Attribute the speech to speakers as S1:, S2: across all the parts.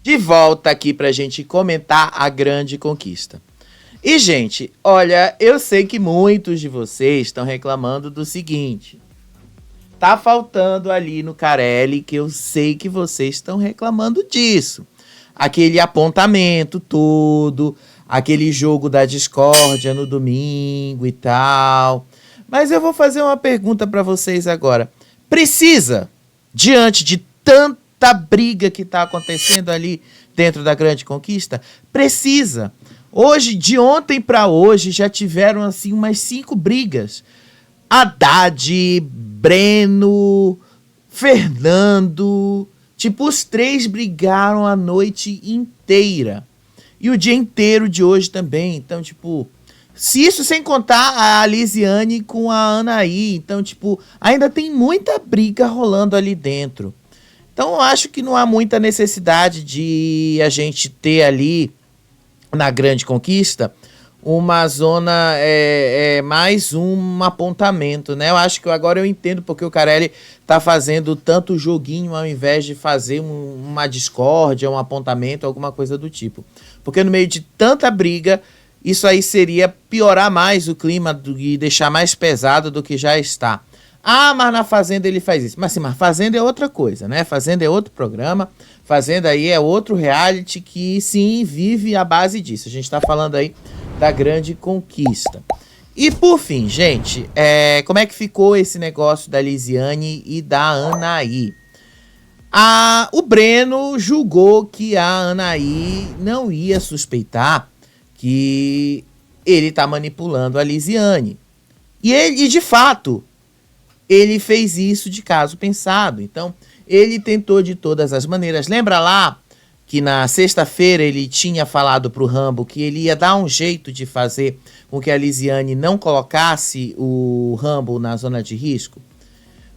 S1: de volta aqui pra gente comentar a grande conquista. E, gente, olha, eu sei que muitos de vocês estão reclamando do seguinte. Tá faltando ali no Carelli, que eu sei que vocês estão reclamando disso. Aquele apontamento todo, aquele jogo da discórdia no domingo e tal. Mas eu vou fazer uma pergunta pra vocês agora. Precisa, diante de tanta briga que tá acontecendo ali dentro da grande conquista, precisa. Hoje, de ontem pra hoje, já tiveram assim umas 5 brigas. Haddad, Breno, Fernando, tipo, os 3 brigaram a noite inteira. E o dia inteiro de hoje também. Então, tipo, se isso sem contar a Lisiane com a Anaí. Então, tipo, ainda tem muita briga rolando ali dentro. Então, eu acho que não há muita necessidade de a gente ter ali, na grande conquista, uma zona, mais um apontamento, né? Eu acho que agora eu entendo porque o Carelli tá fazendo tanto joguinho ao invés de fazer uma discórdia, um apontamento, alguma coisa do tipo. Porque no meio de tanta briga, isso aí seria piorar mais o clima e deixar mais pesado do que já está. Ah, mas na Fazenda ele faz isso. Mas sim, mas Fazenda é outra coisa, né? Fazenda é outro programa. Fazenda aí é outro reality que, sim, vive à base disso. A gente tá falando aí da grande conquista. E por fim, gente, como é que ficou esse negócio da Lisiane e da Anaí? O Breno julgou que a Anaí não ia suspeitar que ele tá manipulando a Lisiane. E de fato, ele fez isso de caso pensado. Então, ele tentou de todas as maneiras. Lembra lá que na sexta-feira ele tinha falado pro Rambo que ele ia dar um jeito de fazer com que a Lisiane não colocasse o Rambo na zona de risco?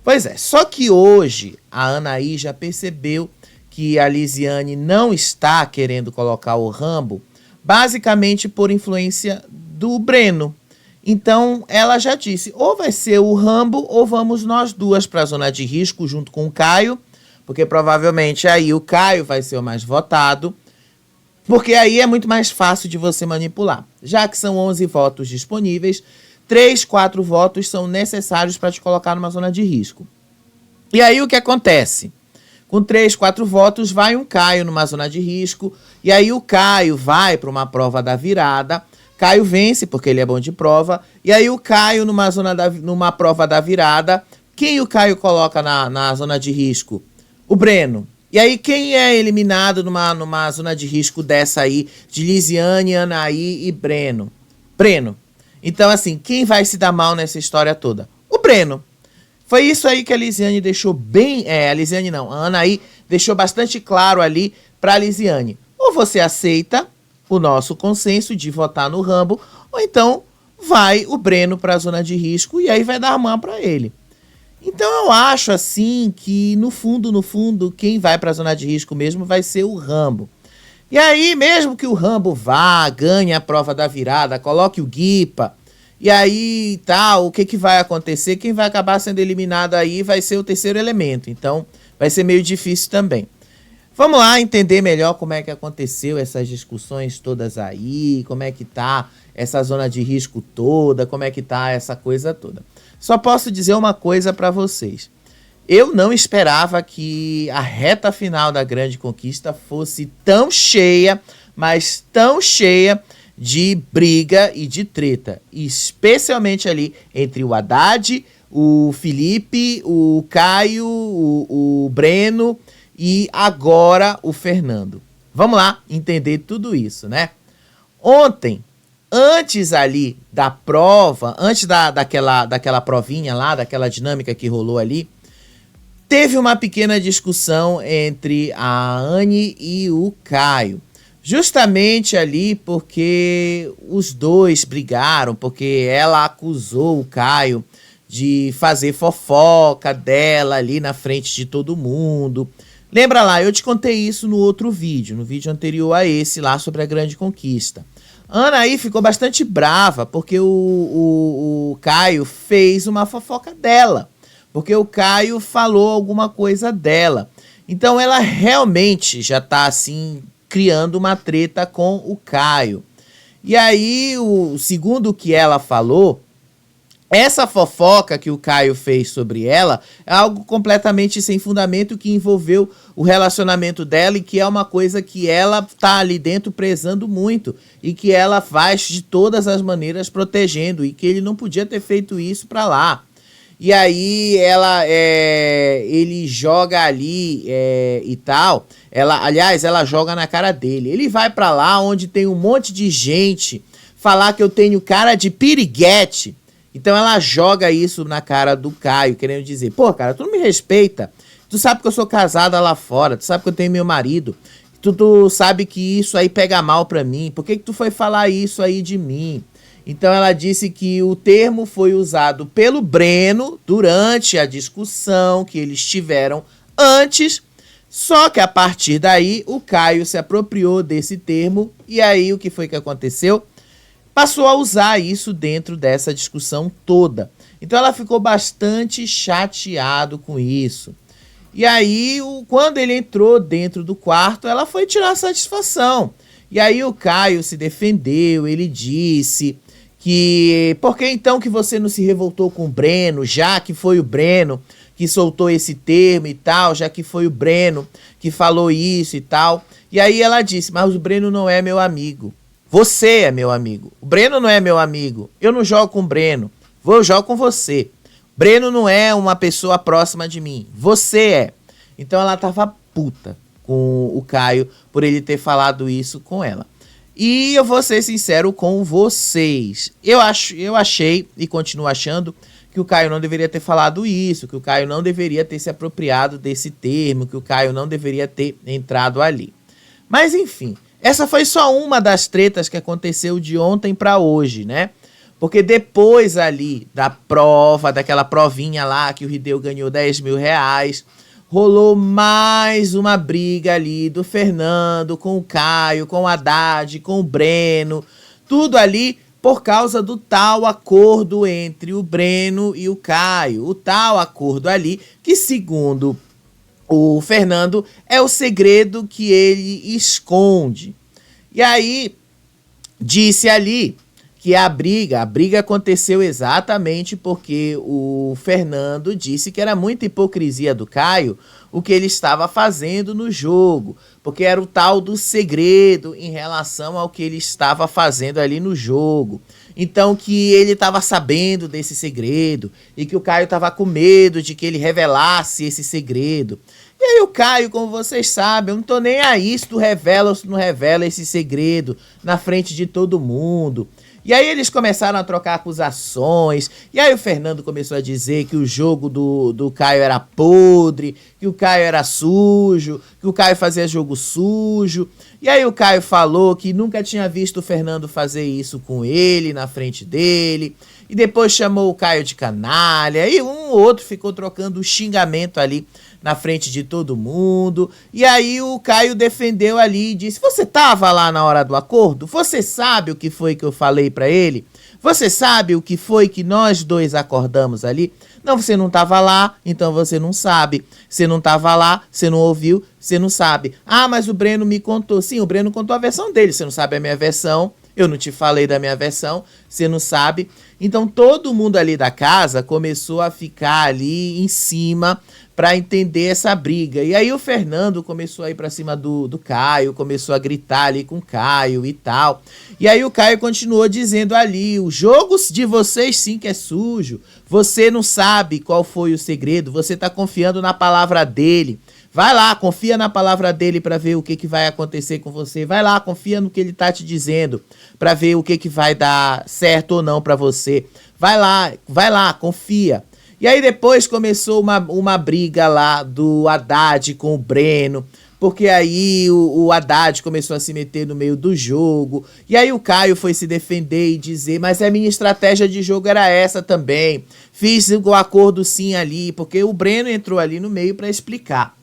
S1: Pois é, só que hoje a Anaí já percebeu que a Lisiane não está querendo colocar o Rambo, basicamente por influência do Breno. Então ela já disse, ou vai ser o Rambo ou vamos nós duas para a zona de risco junto com o Caio, porque provavelmente aí o Caio vai ser o mais votado, porque aí é muito mais fácil de você manipular. Já que são 11 votos disponíveis, 3, 4 votos são necessários para te colocar numa zona de risco. E aí o que acontece? Com 3, 4 votos vai um Caio numa zona de risco, e aí o Caio vai para uma prova da virada. Caio vence, porque ele é bom de prova. E aí o Caio, numa prova da virada, quem o Caio coloca na zona de risco? O Breno. E aí quem é eliminado numa zona de risco dessa aí, de Lisiane, Anaí e Breno? Breno. Então, assim, quem vai se dar mal nessa história toda? O Breno. Foi isso aí que a Lisiane deixou bem... a Lisiane não, a Anaí deixou bastante claro ali pra Lisiane. Ou você aceita o nosso consenso de votar no Rambo, ou então vai o Breno para a zona de risco e aí vai dar a mão para ele. Então eu acho assim que no fundo, quem vai para a zona de risco mesmo vai ser o Rambo. E aí, mesmo que o Rambo vá, ganhe a prova da virada, coloque o Guipa, e aí tal, o que vai acontecer? Quem vai acabar sendo eliminado aí vai ser o terceiro elemento, então vai ser meio difícil também. Vamos lá entender melhor como é que aconteceu essas discussões todas aí, como é que tá essa zona de risco toda, como é que tá essa coisa toda. Só posso dizer uma coisa para vocês. Eu não esperava que a reta final da grande conquista fosse tão cheia, mas tão cheia de briga e de treta. Especialmente ali entre o Haddad, o Felipe, o Caio, o Breno e agora o Fernando. Vamos lá entender tudo isso, né? Ontem, antes ali da prova, antes daquela provinha lá, daquela dinâmica que rolou ali, teve uma pequena discussão entre a Anne e o Caio. Justamente ali porque os dois brigaram, porque ela acusou o Caio de fazer fofoca dela ali na frente de todo mundo. Lembra lá, eu te contei isso no outro vídeo, no vídeo anterior a esse lá sobre a grande conquista. A Anaí ficou bastante brava porque o Caio fez uma fofoca dela. Porque o Caio falou alguma coisa dela. Então ela realmente já tá assim criando uma treta com o Caio. E aí, segundo o que ela falou, essa fofoca que o Caio fez sobre ela é algo completamente sem fundamento que envolveu o relacionamento dela e que é uma coisa que ela tá ali dentro prezando muito e que ela faz de todas as maneiras protegendo e que ele não podia ter feito isso pra lá. E aí ele joga ali e tal. Aliás, ela joga na cara dele. Ele vai pra lá onde tem um monte de gente falar que eu tenho cara de piriguete. Então ela joga isso na cara do Caio, querendo dizer, pô, cara, tu não me respeita. Tu sabe que eu sou casada lá fora, tu sabe que eu tenho meu marido. Tu sabe que isso aí pega mal pra mim. Por que tu foi falar isso aí de mim? Então ela disse que o termo foi usado pelo Breno durante a discussão que eles tiveram antes, só que a partir daí o Caio se apropriou desse termo e aí o que foi que aconteceu? Passou a usar isso dentro dessa discussão toda. Então ela ficou bastante chateado com isso. E aí, quando ele entrou dentro do quarto, ela foi tirar satisfação. E aí o Caio se defendeu, ele disse que por que então que você não se revoltou com o Breno, já que foi o Breno que soltou esse termo e tal, já que foi o Breno que falou isso e tal. E aí ela disse, mas o Breno não é meu amigo. Você é meu amigo. O Breno não é meu amigo. Eu não jogo com o Breno. Eu jogo com você. Breno não é uma pessoa próxima de mim. Você é. Então ela tava puta com o Caio por ele ter falado isso com ela. E eu vou ser sincero com vocês. Eu achei e continuo achando que o Caio não deveria ter falado isso, que o Caio não deveria ter se apropriado desse termo, que o Caio não deveria ter entrado ali. Mas enfim, essa foi só uma das tretas que aconteceu de ontem pra hoje, né? Porque depois ali da prova, daquela provinha lá que o Hideo ganhou 10 mil reais, rolou mais uma briga ali do Fernando com o Caio, com o Haddad, com o Breno, tudo ali por causa do tal acordo entre o Breno e o Caio. O tal acordo ali que, segundo o Fernando, é o segredo que ele esconde. E aí, disse ali que a briga aconteceu exatamente porque o Fernando disse que era muita hipocrisia do Caio o que ele estava fazendo no jogo, porque era o tal do segredo em relação ao que ele estava fazendo ali no jogo. Então que ele estava sabendo desse segredo e que o Caio estava com medo de que ele revelasse esse segredo. E aí o Caio, como vocês sabem, eu não tô nem aí se tu revela ou se não revela esse segredo na frente de todo mundo. E aí eles começaram a trocar acusações, e aí o Fernando começou a dizer que o jogo do Caio era podre, que o Caio era sujo, que o Caio fazia jogo sujo. E aí o Caio falou que nunca tinha visto o Fernando fazer isso com ele, na frente dele. E depois chamou o Caio de canalha, e um ou outro ficou trocando xingamento ali na frente de todo mundo. E aí o Caio defendeu ali e disse, você tava lá na hora do acordo? Você sabe o que foi que eu falei pra ele? Você sabe o que foi que nós dois acordamos ali? Não, você não tava lá, então você não sabe. Você não tava lá, você não ouviu, você não sabe. Ah, mas o Breno me contou. Sim, o Breno contou a versão dele, você não sabe a minha versão. Eu não te falei da minha versão, você não sabe. Então todo mundo ali da casa começou a ficar ali em cima para entender essa briga. E aí o Fernando começou a ir para cima do Caio, começou a gritar ali com o Caio e tal. E aí o Caio continuou dizendo ali, o jogo de vocês sim que é sujo, você não sabe qual foi o segredo, você tá confiando na palavra dele. Vai lá, confia na palavra dele para ver o que vai acontecer com você. Vai lá, confia no que ele tá te dizendo para ver o que vai dar certo ou não para você. Vai lá, confia. E aí depois começou uma briga lá do Haddad com o Breno, porque aí o Haddad começou a se meter no meio do jogo, e aí o Caio foi se defender e dizer, mas a minha estratégia de jogo era essa também, fiz o acordo sim ali, porque o Breno entrou ali no meio para explicar.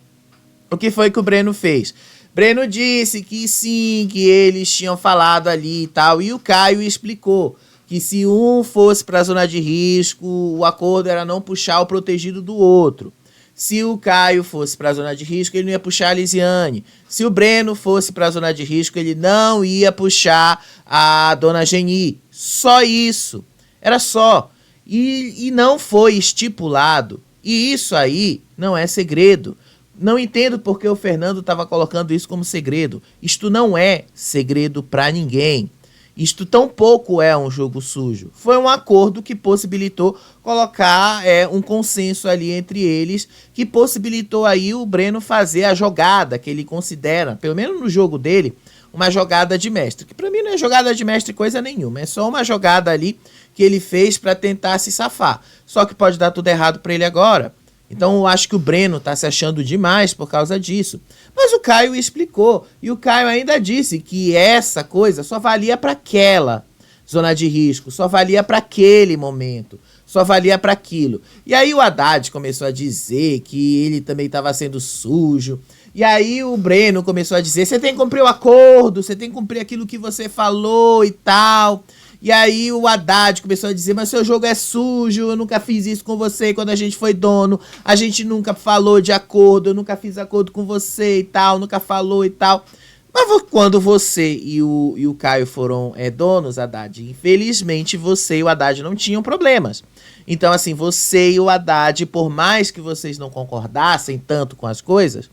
S1: O que foi que o Breno fez? Breno disse que sim, que eles tinham falado ali e tal, e o Caio explicou que se um fosse para a zona de risco, o acordo era não puxar o protegido do outro. Se o Caio fosse para a zona de risco, ele não ia puxar a Lisiane. Se o Breno fosse para a zona de risco, ele não ia puxar a Dona Geni. Só isso. Era só. E não foi estipulado. E isso aí não é segredo. Não entendo porque o Fernando estava colocando isso como segredo. Isto não é segredo para ninguém. Isto tampouco é um jogo sujo. Foi um acordo que possibilitou colocar um consenso ali entre eles, que possibilitou aí o Breno fazer a jogada que ele considera, pelo menos no jogo dele, uma jogada de mestre. Que pra mim não é jogada de mestre coisa nenhuma, é só uma jogada ali que ele fez pra tentar se safar. Só que pode dar tudo errado pra ele agora. Então eu acho que o Breno tá se achando demais por causa disso. Mas o Caio explicou. E o Caio ainda disse que essa coisa só valia para aquela zona de risco. Só valia para aquele momento. Só valia para aquilo. E aí o Haddad começou a dizer que ele também estava sendo sujo. E aí o Breno começou a dizer, você tem que cumprir o acordo, você tem que cumprir aquilo que você falou e tal. E aí o Haddad começou a dizer, mas seu jogo é sujo, eu nunca fiz isso com você quando a gente foi dono, a gente nunca falou de acordo, eu nunca fiz acordo com você e tal, nunca falou e tal. Mas quando você e o Caio foram donos, Haddad, infelizmente você e o Haddad não tinham problemas. Então assim, você e o Haddad, por mais que vocês não concordassem tanto com as coisas,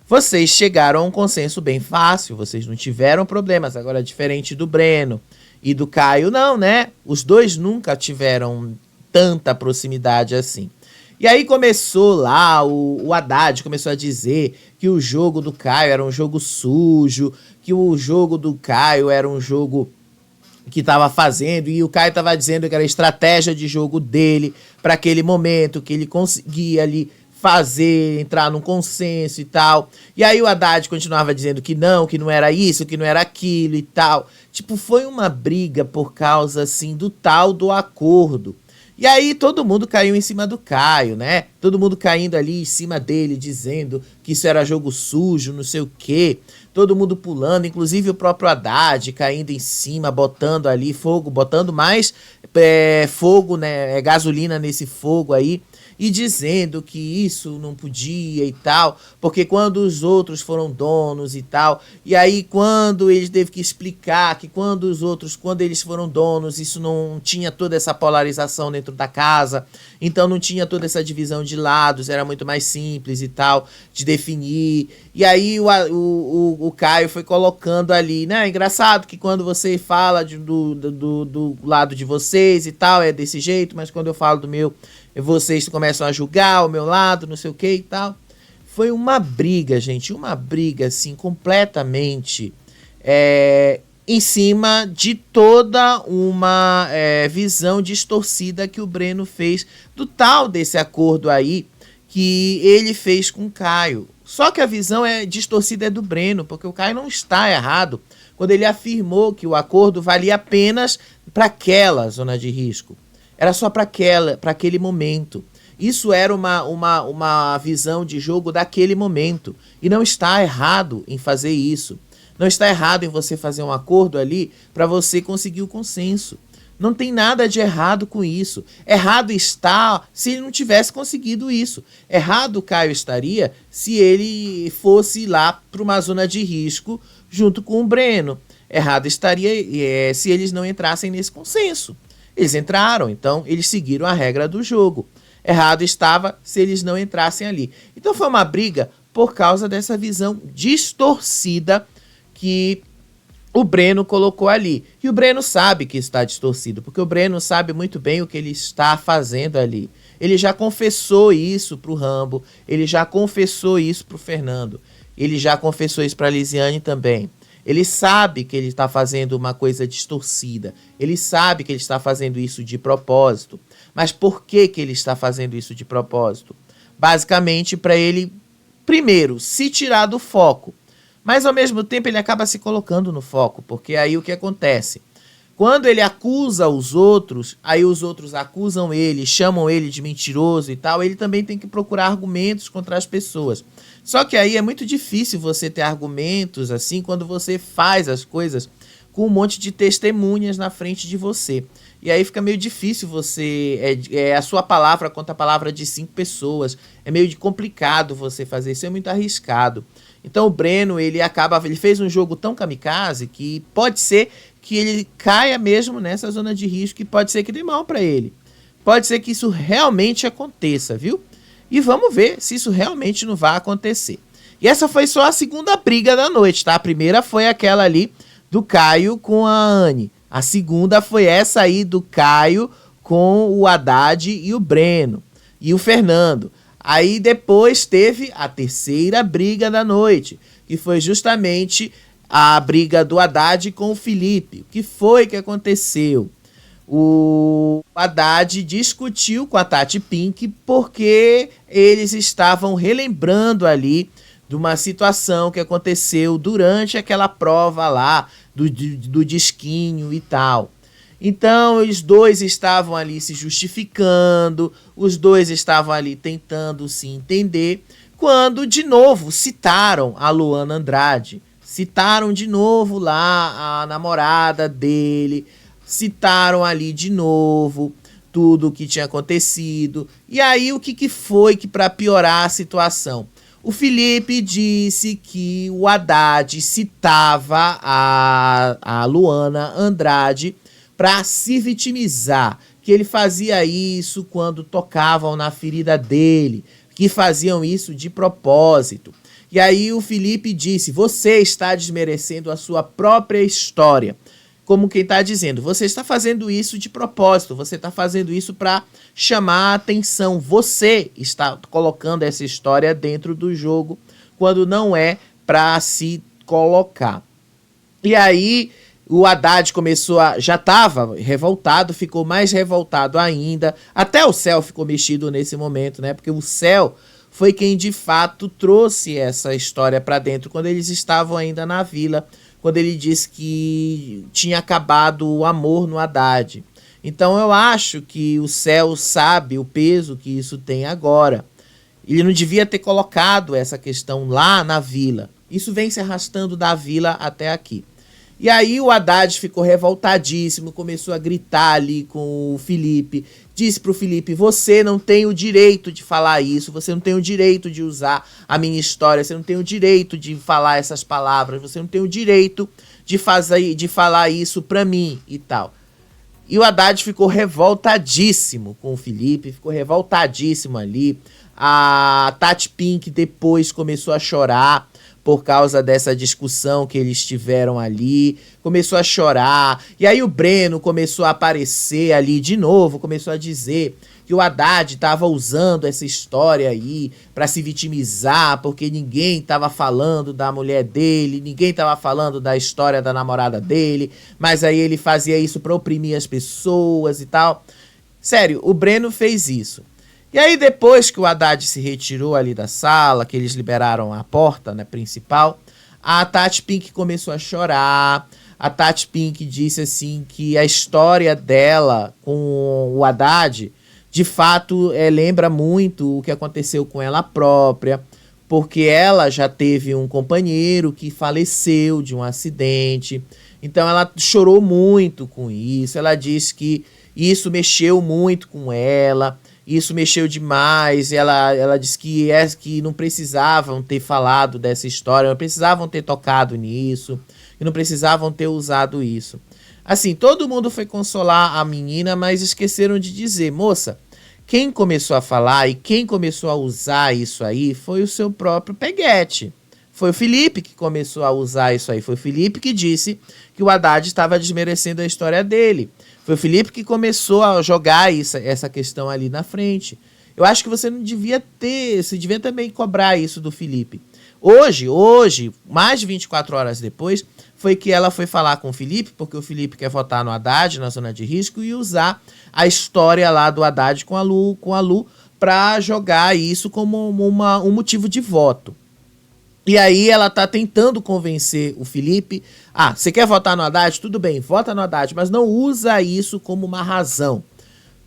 S1: vocês chegaram a um consenso bem fácil, vocês não tiveram problemas. Agora, diferente do Breno e do Caio, não, né? Os dois nunca tiveram tanta proximidade assim. E aí começou lá, o Haddad começou a dizer que o jogo do Caio era um jogo sujo, que o jogo do Caio era um jogo que estava fazendo, e o Caio estava dizendo que era a estratégia de jogo dele para aquele momento, que ele conseguia ali fazer, entrar num consenso e tal. E aí o Haddad continuava dizendo que não era isso, que não era aquilo e tal. Tipo, foi uma briga por causa, assim, do tal do acordo. E aí todo mundo caiu em cima do Caio, né? Todo mundo caindo ali em cima dele, dizendo que isso era jogo sujo, não sei o quê. Todo mundo pulando, inclusive o próprio Haddad caindo em cima, botando ali fogo, botando mais fogo, né? Gasolina nesse fogo aí. E dizendo que isso não podia e tal, porque quando os outros foram donos e tal, e aí quando eles teve que explicar que quando eles foram donos, isso não tinha toda essa polarização dentro da casa, então não tinha toda essa divisão de lados, era muito mais simples e tal, de definir. E aí o Caio foi colocando ali, né, engraçado que quando você fala do lado de vocês e tal, é desse jeito, mas quando eu falo do meu, vocês começam a julgar o meu lado, não sei o que e tal. Foi uma briga, gente, uma briga, assim, completamente em cima de toda uma visão distorcida que o Breno fez do tal desse acordo aí que ele fez com o Caio. Só que a visão distorcida é do Breno, porque o Caio não está errado quando ele afirmou que o acordo valia apenas para aquela zona de risco. Era só para aquele momento. Isso era uma visão de jogo daquele momento. E não está errado em fazer isso. Não está errado em você fazer um acordo ali para você conseguir o consenso. Não tem nada de errado com isso. Errado está se ele não tivesse conseguido isso. Errado o Caio estaria se ele fosse lá para uma zona de risco junto com o Breno. Errado estaria se eles não entrassem nesse consenso. Eles entraram, então eles seguiram a regra do jogo. Errado estava se eles não entrassem ali. Então foi uma briga por causa dessa visão distorcida que o Breno colocou ali. E o Breno sabe que está distorcido, porque o Breno sabe muito bem o que ele está fazendo ali. Ele já confessou isso pro Rambo, ele já confessou isso pro Fernando, ele já confessou isso pra Lisiane também. Ele sabe que ele está fazendo uma coisa distorcida. Ele sabe que ele está fazendo isso de propósito. Mas por que ele está fazendo isso de propósito? Basicamente para ele, primeiro, se tirar do foco. Mas ao mesmo tempo ele acaba se colocando no foco. Porque aí o que acontece? Quando ele acusa os outros, aí os outros acusam ele, chamam ele de mentiroso e tal, ele também tem que procurar argumentos contra as pessoas. Só que aí é muito difícil você ter argumentos assim quando você faz as coisas com um monte de testemunhas na frente de você. E aí fica meio difícil você... É a sua palavra contra a palavra de 5 pessoas. É meio complicado você fazer isso, é muito arriscado. Então o Breno, ele fez um jogo tão kamikaze que pode ser que ele caia mesmo nessa zona de risco e pode ser que dê mal pra ele. Pode ser que isso realmente aconteça, viu? E vamos ver se isso realmente não vai acontecer. E essa foi só a segunda briga da noite, tá? A primeira foi aquela ali do Caio com a Anne. A segunda foi essa aí do Caio com o Haddad e o Breno. E o Fernando. Aí depois teve a terceira briga da noite, que foi justamente a briga do Haddad com o Felipe. O que foi que aconteceu? O Haddad discutiu com a Tati Pink porque eles estavam relembrando ali de uma situação que aconteceu durante aquela prova lá do disquinho e tal. Então, os dois estavam ali se justificando, os dois estavam ali tentando se entender, quando, de novo, citaram a Luana Andrade. Citaram de novo lá a namorada dele, citaram ali de novo tudo o que tinha acontecido. E aí, o que foi que, para piorar a situação? O Felipe disse que o Haddad citava a Luana Andrade para se vitimizar, que ele fazia isso quando tocavam na ferida dele, que faziam isso de propósito. E aí o Felipe disse: você está desmerecendo a sua própria história. Como quem está dizendo, você está fazendo isso de propósito, você está fazendo isso para chamar a atenção. Você está colocando essa história dentro do jogo quando não é para se colocar. E aí o Haddad já estava revoltado, ficou mais revoltado ainda. Até o Céu ficou mexido nesse momento, né? Porque o Céu foi quem de fato trouxe essa história para dentro quando eles estavam ainda na vila, quando ele disse que tinha acabado o amor no Haddad. Então eu acho que o Céu sabe o peso que isso tem agora. Ele não devia ter colocado essa questão lá na vila. Isso vem se arrastando da vila até aqui. E aí o Haddad ficou revoltadíssimo, começou a gritar ali com o Felipe. Disse pro Felipe: você não tem o direito de falar isso, você não tem o direito de usar a minha história, você não tem o direito de falar essas palavras, você não tem o direito de falar isso pra mim e tal. E o Haddad ficou revoltadíssimo com o Felipe, ficou revoltadíssimo ali. A Tati Pink depois começou a chorar por causa dessa discussão que eles tiveram ali, começou a chorar, e aí o Breno começou a aparecer ali de novo, começou a dizer que o Haddad estava usando essa história aí para se vitimizar, porque ninguém estava falando da mulher dele, ninguém estava falando da história da namorada dele, mas aí ele fazia isso para oprimir as pessoas e tal. Sério, o Breno fez isso. E aí depois que o Haddad se retirou ali da sala, que eles liberaram a porta, né, principal, a Tati Pink começou a chorar. A Tati Pink disse assim que a história dela com o Haddad, de fato, lembra muito o que aconteceu com ela própria, porque ela já teve um companheiro que faleceu de um acidente. Então ela chorou muito com isso. Ela disse que isso mexeu muito com ela. Isso mexeu demais. Ela disse que não precisavam ter falado dessa história, não precisavam ter tocado nisso, que não precisavam ter usado isso. Assim, todo mundo foi consolar a menina, mas esqueceram de dizer: moça, quem começou a falar e quem começou a usar isso aí foi o seu próprio peguete. Foi o Felipe que começou a usar isso aí. Foi o Felipe que disse que o Haddad estava desmerecendo a história dele. Foi o Felipe que começou a jogar essa questão ali na frente. Eu acho que você não devia ter, você devia também cobrar isso do Felipe. Hoje, mais de 24 horas depois, foi que ela foi falar com o Felipe, porque o Felipe quer votar no Haddad, na zona de risco, e usar a história lá do Haddad com a Lu para jogar isso como um motivo de voto. E aí ela tá tentando convencer o Felipe: ah, você quer votar no Haddad? Tudo bem, vota no Haddad, mas não usa isso como uma razão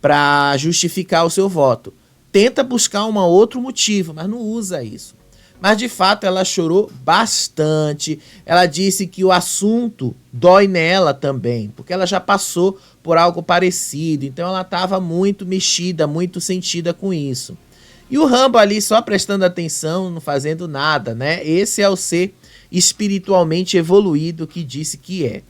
S1: para justificar o seu voto. Tenta buscar um outro motivo, mas não usa isso. Mas de fato ela chorou bastante. Ela disse que o assunto dói nela também, porque ela já passou por algo parecido. Então ela estava muito mexida, muito sentida com isso. E o Rambo ali só prestando atenção, não fazendo nada, né? Esse é o ser espiritualmente evoluído que disse que é.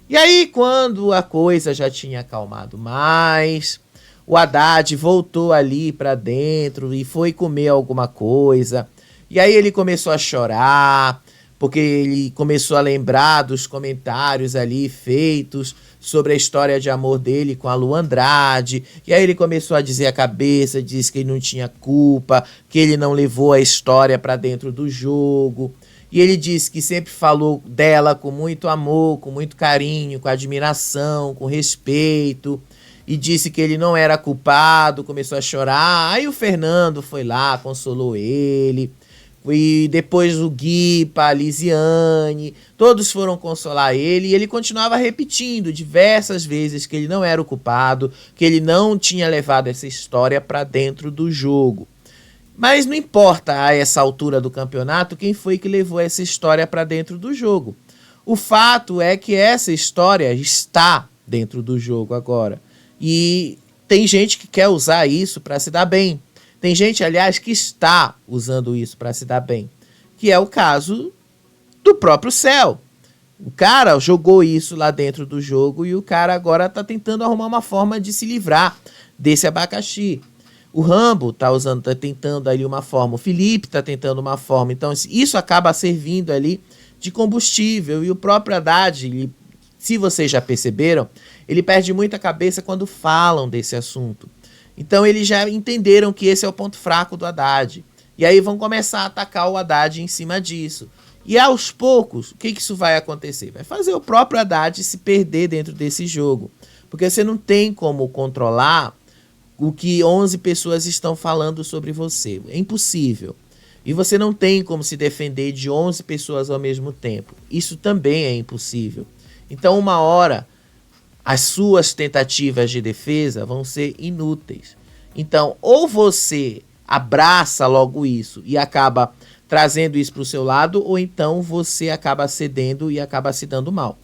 S1: E aí, quando a coisa já tinha acalmado mais, o Haddad voltou ali para dentro e foi comer alguma coisa. E aí ele começou a chorar, porque ele começou a lembrar dos comentários ali feitos sobre a história de amor dele com a Lu Andrade. E aí ele começou a dizer a cabeça, disse que ele não tinha culpa, que ele não levou a história para dentro do jogo. E ele disse que sempre falou dela com muito amor, com muito carinho, com admiração, com respeito. E disse que ele não era culpado, começou a chorar. Aí o Fernando foi lá, consolou ele. E depois o Guipa, a Lisiane, todos foram consolar ele. E ele continuava repetindo diversas vezes que ele não era o culpado, que ele não tinha levado essa história para dentro do jogo. Mas não importa a essa altura do campeonato quem foi que levou essa história para dentro do jogo. O fato é que essa história está dentro do jogo agora. E tem gente que quer usar isso para se dar bem. Tem gente, aliás, que está usando isso para se dar bem. Que é o caso do próprio Cell. O cara jogou isso lá dentro do jogo e o cara agora está tentando arrumar uma forma de se livrar desse abacaxi. O Rambo tá tentando ali uma forma, o Felipe tá tentando uma forma, então isso acaba servindo ali de combustível. E o próprio Haddad, se vocês já perceberam, ele perde muita cabeça quando falam desse assunto. Então eles já entenderam que esse é o ponto fraco do Haddad. E aí vão começar a atacar o Haddad em cima disso. E aos poucos, o que isso vai acontecer? Vai fazer o próprio Haddad se perder dentro desse jogo. Porque você não tem como controlar o que 11 pessoas estão falando sobre você. É impossível. E você não tem como se defender de 11 pessoas ao mesmo tempo. Isso também é impossível. Então, uma hora, as suas tentativas de defesa vão ser inúteis. Então, ou você abraça logo isso e acaba trazendo isso para o seu lado, ou então você acaba cedendo e acaba se dando mal.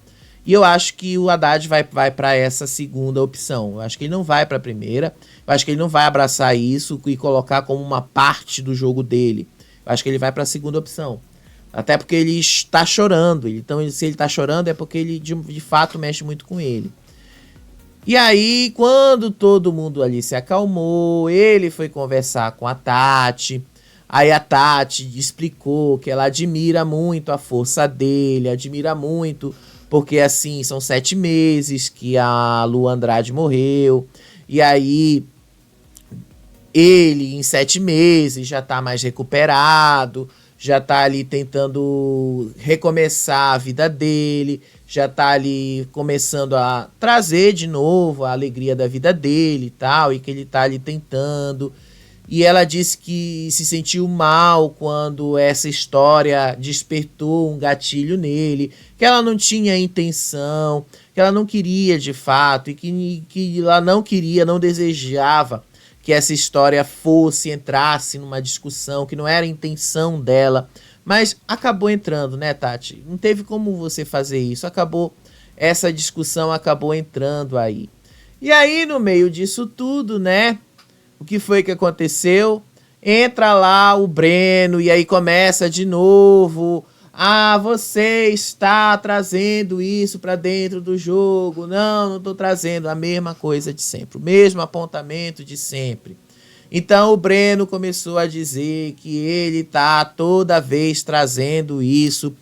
S1: E eu acho que o Haddad vai para essa segunda opção. Eu acho que ele não vai para a primeira. Eu acho que ele não vai abraçar isso e colocar como uma parte do jogo dele. Eu acho que ele vai para a segunda opção. Até porque ele está chorando. Então, se ele está chorando é porque ele de fato mexe muito com ele. E aí, quando todo mundo ali se acalmou, ele foi conversar com a Tati. Aí a Tati explicou que ela admira muito a força dele, admira muito, porque assim, são 7 meses que a Lu Andrade morreu. E aí, ele em 7 meses já tá mais recuperado, já tá ali tentando recomeçar a vida dele, já tá ali começando a trazer de novo a alegria da vida dele e tal, e que ele tá ali tentando. E ela disse que se sentiu mal quando essa história despertou um gatilho nele, que ela não tinha intenção, que ela não queria de fato, e que ela não queria, não desejava que essa história entrasse numa discussão, que não era a intenção dela. Mas acabou entrando, né, Tati? Não teve como você fazer isso, essa discussão acabou entrando aí. E aí, no meio disso tudo, né, o que foi que aconteceu? Entra lá o Breno e aí começa de novo. Ah, você está trazendo isso para dentro do jogo. Não estou trazendo, a mesma coisa de sempre. O mesmo apontamento de sempre. Então o Breno começou a dizer que ele está toda vez trazendo isso,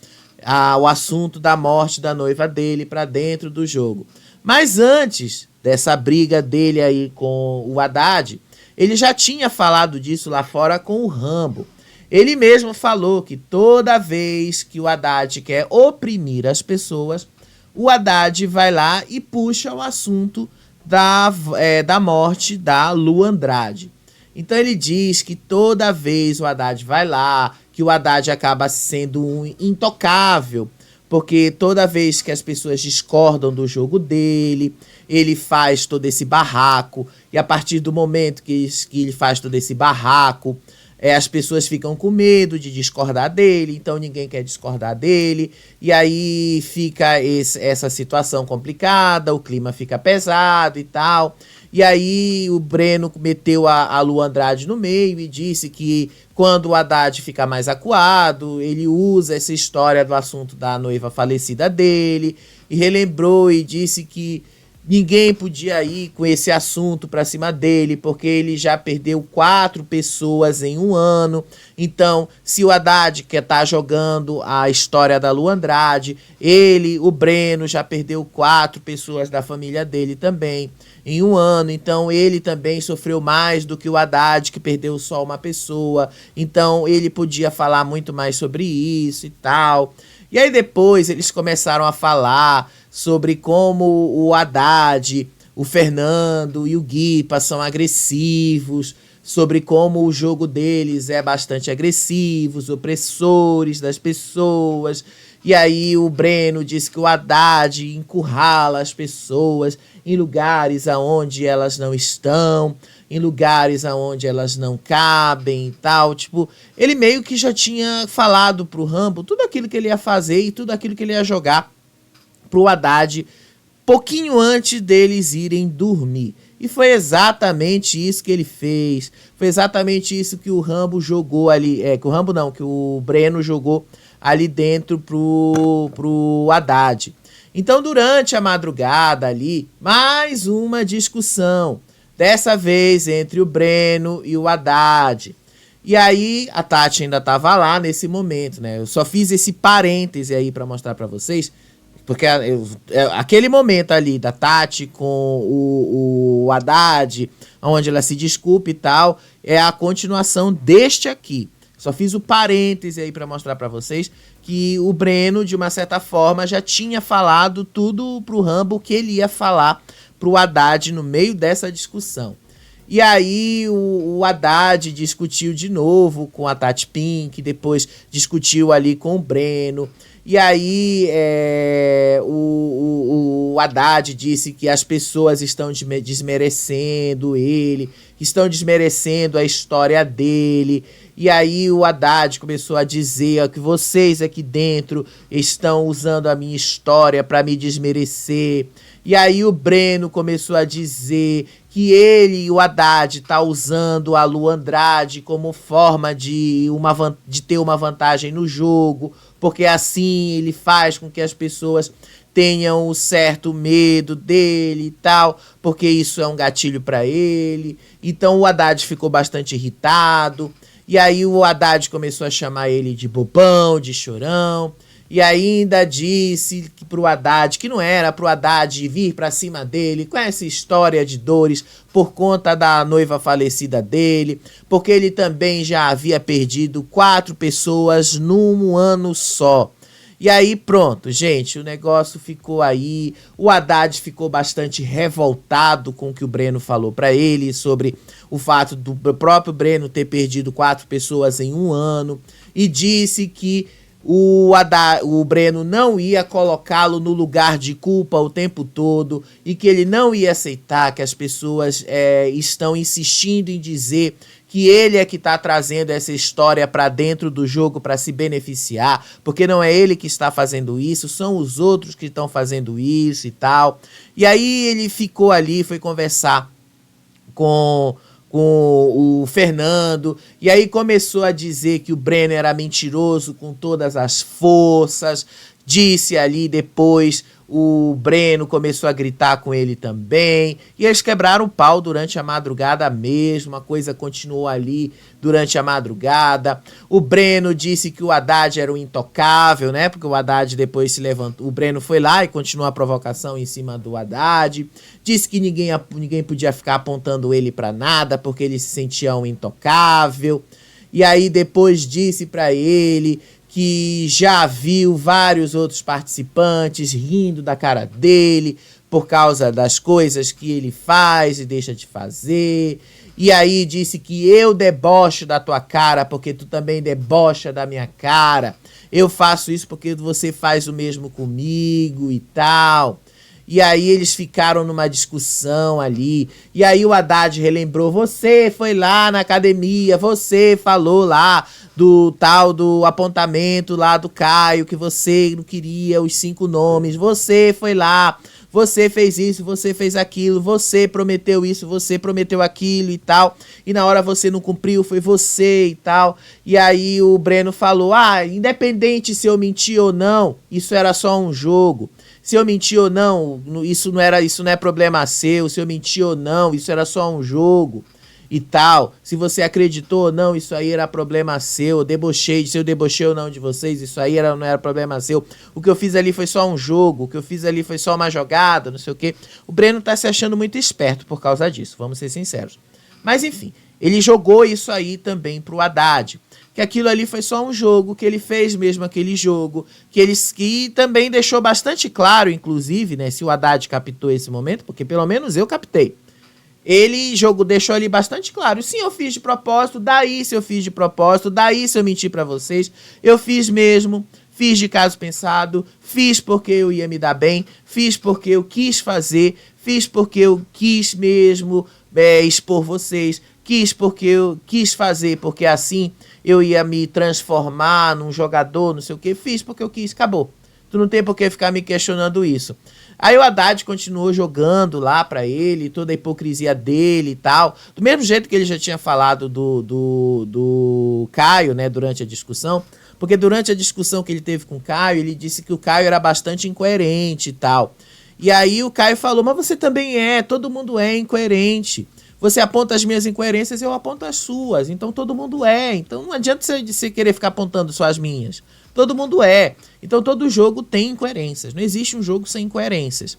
S1: o assunto da morte da noiva dele para dentro do jogo. Mas antes dessa briga dele aí com o Haddad, ele já tinha falado disso lá fora com o Rambo. Ele mesmo falou que toda vez que o Haddad quer oprimir as pessoas, o Haddad vai lá e puxa o assunto da morte da Lu Andrade. Então ele diz que toda vez o Haddad vai lá, que o Haddad acaba sendo um intocável, porque toda vez que as pessoas discordam do jogo dele, ele faz todo esse barraco, e a partir do momento que ele faz todo esse barraco, as pessoas ficam com medo de discordar dele, então ninguém quer discordar dele, e aí fica essa situação complicada, o clima fica pesado e tal. E aí o Breno meteu a Lu Andrade no meio e disse que quando o Haddad fica mais acuado, ele usa essa história do assunto da noiva falecida dele, e relembrou e disse que ninguém podia ir com esse assunto pra cima dele, porque ele já perdeu 4 pessoas em um ano. Então, se o Haddad quer estar jogando a história da Lu Andrade, ele, o Breno, já perdeu 4 pessoas da família dele também em um ano. Então, ele também sofreu mais do que o Haddad, que perdeu só uma pessoa. Então, ele podia falar muito mais sobre isso e tal. E aí depois eles começaram a falar sobre como o Haddad, o Fernando e o Guipa são agressivos, sobre como o jogo deles é bastante agressivo, os opressores das pessoas. E aí o Breno disse que o Haddad encurrala as pessoas em lugares aonde elas não estão, em lugares aonde elas não cabem e tal. Tipo, ele meio que já tinha falado pro Rambo tudo aquilo que ele ia fazer e tudo aquilo que ele ia jogar pro Haddad pouquinho antes deles irem dormir. E foi exatamente isso que ele fez. Foi exatamente isso que o Rambo jogou ali. Que o Breno jogou ali dentro pro Haddad. Então, durante a madrugada ali, mais uma discussão. Dessa vez entre o Breno e o Haddad. E aí, a Tati ainda estava lá nesse momento, né? Eu só fiz esse parêntese aí para mostrar para vocês. Porque aquele momento ali da Tati com o Haddad, onde ela se desculpa e tal, é a continuação deste aqui. Só fiz o parêntese aí para mostrar para vocês que o Breno, de uma certa forma, já tinha falado tudo pro Rambo que ele ia falar pro Haddad no meio dessa discussão. E aí o Haddad discutiu de novo com a Tati Pink, depois discutiu ali com o Breno. E aí o Haddad disse que as pessoas estão desmerecendo ele, estão desmerecendo a história dele. E aí o Haddad começou a dizer que vocês aqui dentro estão usando a minha história para me desmerecer. E aí o Breno começou a dizer que ele e o Haddad tá usando a Lu Andrade como forma de ter uma vantagem no jogo, porque assim ele faz com que as pessoas tenham um certo medo dele e tal, porque isso é um gatilho para ele. Então o Haddad ficou bastante irritado, e aí o Haddad começou a chamar ele de bobão, de chorão. E ainda disse pro Haddad que não era pro Haddad vir pra cima dele com essa história de dores por conta da noiva falecida dele, porque ele também já havia perdido 4 pessoas num ano só. E aí pronto, gente, o negócio ficou aí. O Haddad ficou bastante revoltado com o que o Breno falou pra ele sobre o fato do próprio Breno ter perdido 4 pessoas em um ano, e disse que o Breno não ia colocá-lo no lugar de culpa o tempo todo, e que ele não ia aceitar que as pessoas estão insistindo em dizer que ele é que está trazendo essa história para dentro do jogo para se beneficiar, porque não é ele que está fazendo isso, são os outros que estão fazendo isso e tal. E aí ele ficou ali, foi conversar com o Fernando, e aí começou a dizer que o Breno era mentiroso com todas as forças. Disse ali depois, o Breno começou a gritar com ele também, e eles quebraram o pau durante a madrugada mesmo. A coisa continuou ali durante a madrugada. O Breno disse que o Haddad era um intocável, né? Porque o Haddad depois se levantou, o Breno foi lá e continuou a provocação em cima do Haddad. Disse que ninguém podia ficar apontando ele pra nada, porque ele se sentia um intocável. E aí depois disse pra ele que já viu vários outros participantes rindo da cara dele por causa das coisas que ele faz e deixa de fazer. E aí disse que eu debocho da tua cara porque tu também debocha da minha cara. Eu faço isso porque você faz o mesmo comigo e tal. E aí eles ficaram numa discussão ali. E aí o Haddad relembrou, você foi lá na academia, você falou lá do tal do apontamento lá do Caio, que você não queria os 5 nomes, você foi lá, você fez isso, você fez aquilo, você prometeu isso, você prometeu aquilo e tal, e na hora você não cumpriu, foi você e tal. E aí o Breno falou, independente se eu menti ou não, isso era só um jogo. Se eu menti ou não, isso não é problema seu, se eu menti ou não, isso era só um jogo e tal. Se você acreditou ou não, isso aí era problema seu. Se eu debochei ou não de vocês, isso aí não era problema seu. O que eu fiz ali foi só um jogo, o que eu fiz ali foi só uma jogada, não sei o quê. O Breno tá se achando muito esperto por causa disso, vamos ser sinceros. Mas enfim, ele jogou isso aí também pro Haddad. Que aquilo ali foi só um jogo, que ele fez mesmo aquele jogo, que também deixou bastante claro, inclusive, né, se o Haddad captou esse momento, porque pelo menos eu captei. Ele deixou ali bastante claro, sim, eu fiz de propósito, daí se eu fiz de propósito, daí se eu menti pra vocês, eu fiz mesmo, fiz de caso pensado, fiz porque eu ia me dar bem, fiz porque eu quis fazer, fiz porque eu quis mesmo expor vocês, fiz porque eu quis fazer, porque assim eu ia me transformar num jogador, não sei o que, fiz porque eu quis, acabou. Tu não tem por que ficar me questionando isso. Aí o Haddad continuou jogando lá pra ele, toda a hipocrisia dele e tal. Do mesmo jeito que ele já tinha falado do Caio, né, durante a discussão. Porque durante a discussão que ele teve com o Caio, ele disse que o Caio era bastante incoerente e tal. E aí o Caio falou, mas você também todo mundo é incoerente. Você aponta as minhas incoerências, eu aponto as suas. Então todo mundo é. Então não adianta você querer ficar apontando só as minhas. Todo mundo é. Então todo jogo tem incoerências. Não existe um jogo sem incoerências.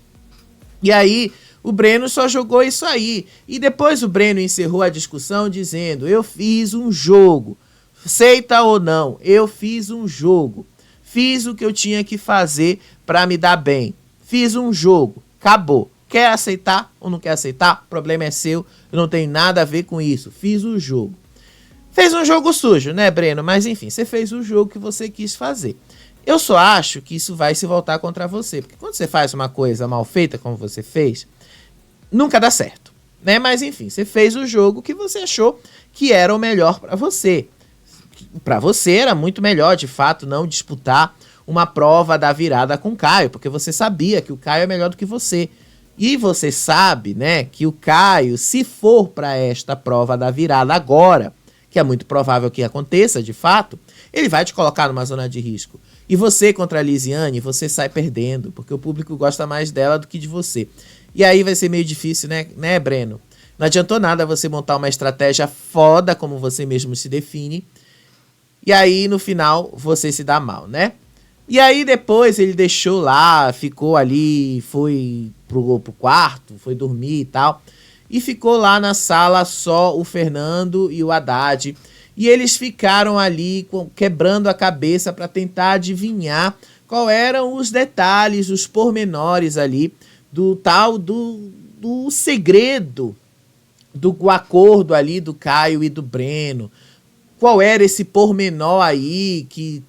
S1: E aí o Breno só jogou isso aí. E depois o Breno encerrou a discussão dizendo, eu fiz um jogo. Aceita ou não, eu fiz um jogo. Fiz o que eu tinha que fazer para me dar bem. Fiz um jogo. Acabou. Quer aceitar ou não quer aceitar? O problema é seu. Eu não tenho nada a ver com isso. Fiz o jogo. Fez um jogo sujo, né, Breno? Mas enfim, você fez o jogo que você quis fazer. Eu só acho que isso vai se voltar contra você. Porque quando você faz uma coisa mal feita, como você fez, nunca dá certo, né? Mas enfim, você fez o jogo que você achou que era o melhor para você. Para você era muito melhor, de fato, não disputar uma prova da virada com o Caio. Porque você sabia que o Caio é melhor do que você. E você sabe, né, que o Caio, se for para esta prova da virada agora, que é muito provável que aconteça, de fato, ele vai te colocar numa zona de risco. E você contra a Lisiane, você sai perdendo, porque o público gosta mais dela do que de você. E aí vai ser meio difícil, né, Breno? Não adiantou nada você montar uma estratégia foda, como você mesmo se define, e aí no final você se dá mal, né? E aí depois ele deixou lá, ficou ali, foi pro quarto, foi dormir e tal. E ficou lá na sala só o Fernando e o Haddad. E eles ficaram ali quebrando a cabeça para tentar adivinhar qual eram os detalhes, os pormenores ali do tal do segredo do acordo ali do Caio e do Breno. Qual era esse pormenor aí que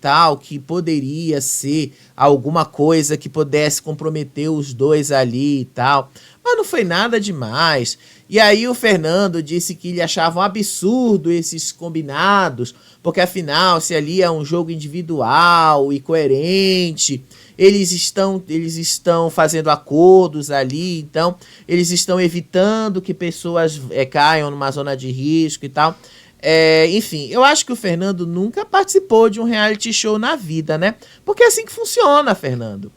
S1: poderia ser alguma coisa que pudesse comprometer os dois ali e tal. Mas não foi nada demais. E aí o Fernando disse que ele achava um absurdo esses combinados, porque afinal, se ali é um jogo individual e coerente, eles estão fazendo acordos ali, então eles estão evitando que pessoas caiam numa zona de risco e tal. Enfim, eu acho que o Fernando nunca participou de um reality show na vida, né? Porque é assim que funciona, Fernando.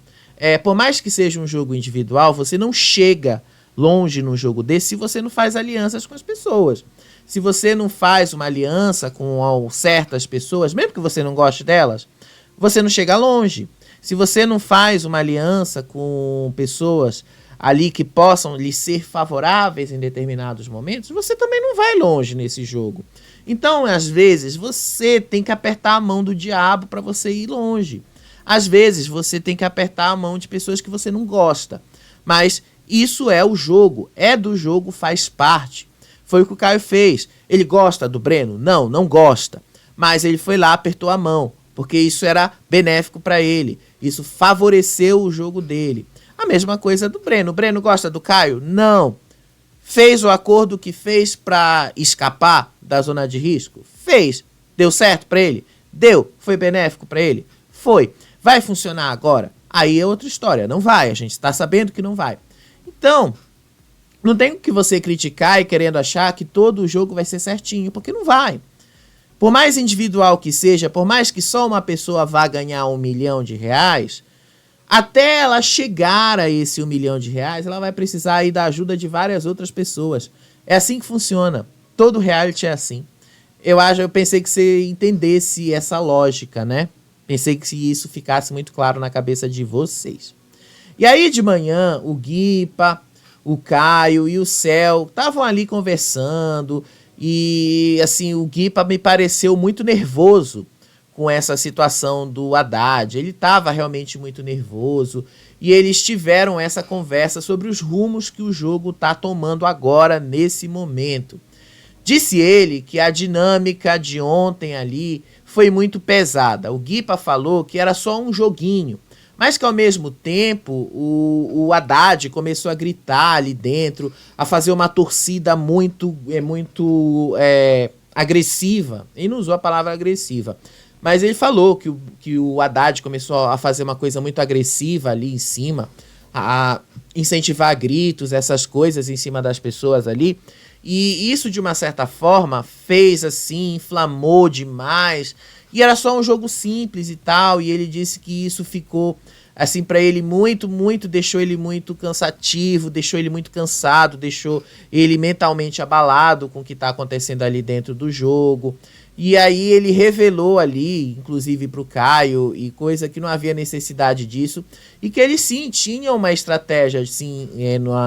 S1: Por mais que seja um jogo individual, você não chega longe num jogo desse se você não faz alianças com as pessoas. Se você não faz uma aliança com certas pessoas, mesmo que você não goste delas, você não chega longe. Se você não faz uma aliança com pessoas ali que possam lhe ser favoráveis em determinados momentos, você também não vai longe nesse jogo. Então, às vezes, você tem que apertar a mão do diabo para você ir longe. Às vezes, você tem que apertar a mão de pessoas que você não gosta. Mas isso é o jogo. É do jogo, faz parte. Foi o que o Caio fez. Ele gosta do Breno? Não, não gosta. Mas ele foi lá, apertou a mão, porque isso era benéfico para ele. Isso favoreceu o jogo dele. A A mesma coisa do Breno. O Breno gosta do Caio? Não. Fez o acordo que fez para escapar da zona de risco? Fez. Deu certo para ele? Deu. Foi benéfico para ele? Foi. Vai funcionar agora? Aí é outra história. Não vai. A gente está sabendo que não vai. Então, não tem o que você criticar e querendo achar que todo o jogo vai ser certinho, porque não vai. Por mais individual que seja, por mais que só uma pessoa vá ganhar R$1 milhão, até ela chegar a esse R$1 milhão, ela vai precisar aí da ajuda de várias outras pessoas. É assim que funciona. Todo reality é assim. Eu pensei que você entendesse essa lógica, né? Pensei que isso ficasse muito claro na cabeça de vocês. E aí de manhã, o Guipa, o Caio e o Céu estavam ali conversando e assim, o Guipa me pareceu muito nervoso com essa situação do Haddad. Ele estava realmente muito nervoso e eles tiveram essa conversa sobre os rumos que o jogo está tomando agora, nesse momento. Disse ele que a dinâmica de ontem ali foi muito pesada. O Guipa falou que era só um joguinho, mas que ao mesmo tempo o Haddad começou a gritar ali dentro, a fazer uma torcida muito agressiva. Ele não usou a palavra agressiva, mas ele falou que o Haddad começou a fazer uma coisa muito agressiva ali em cima, a incentivar gritos, essas coisas em cima das pessoas ali. E isso, de uma certa forma, fez assim, inflamou demais. E era só um jogo simples e tal. E ele disse que isso ficou, assim, pra ele deixou ele muito cansativo, deixou ele muito cansado, deixou ele mentalmente abalado com o que tá acontecendo ali dentro do jogo. E aí ele revelou ali, inclusive pro Caio, e coisa que não havia necessidade disso, e que ele sim tinha uma estratégia assim,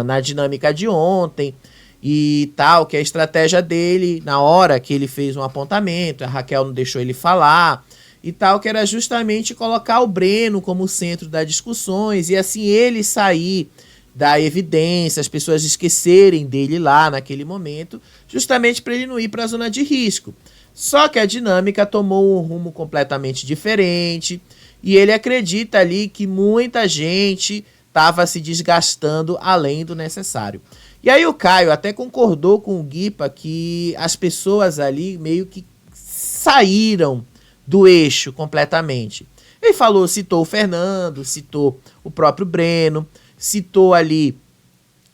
S1: na dinâmica de ontem, e tal, que a estratégia dele, na hora que ele fez um apontamento, a Raquel não deixou ele falar, e tal, que era justamente colocar o Breno como centro das discussões, e assim ele sair da evidência, as pessoas esquecerem dele lá naquele momento, justamente para ele não ir para a zona de risco. Só que a dinâmica tomou um rumo completamente diferente, e ele acredita ali que muita gente estava se desgastando além do necessário. E aí o Caio até concordou com o Guipa que as pessoas ali meio que saíram do eixo completamente. Ele falou, citou o Fernando, citou o próprio Breno, citou ali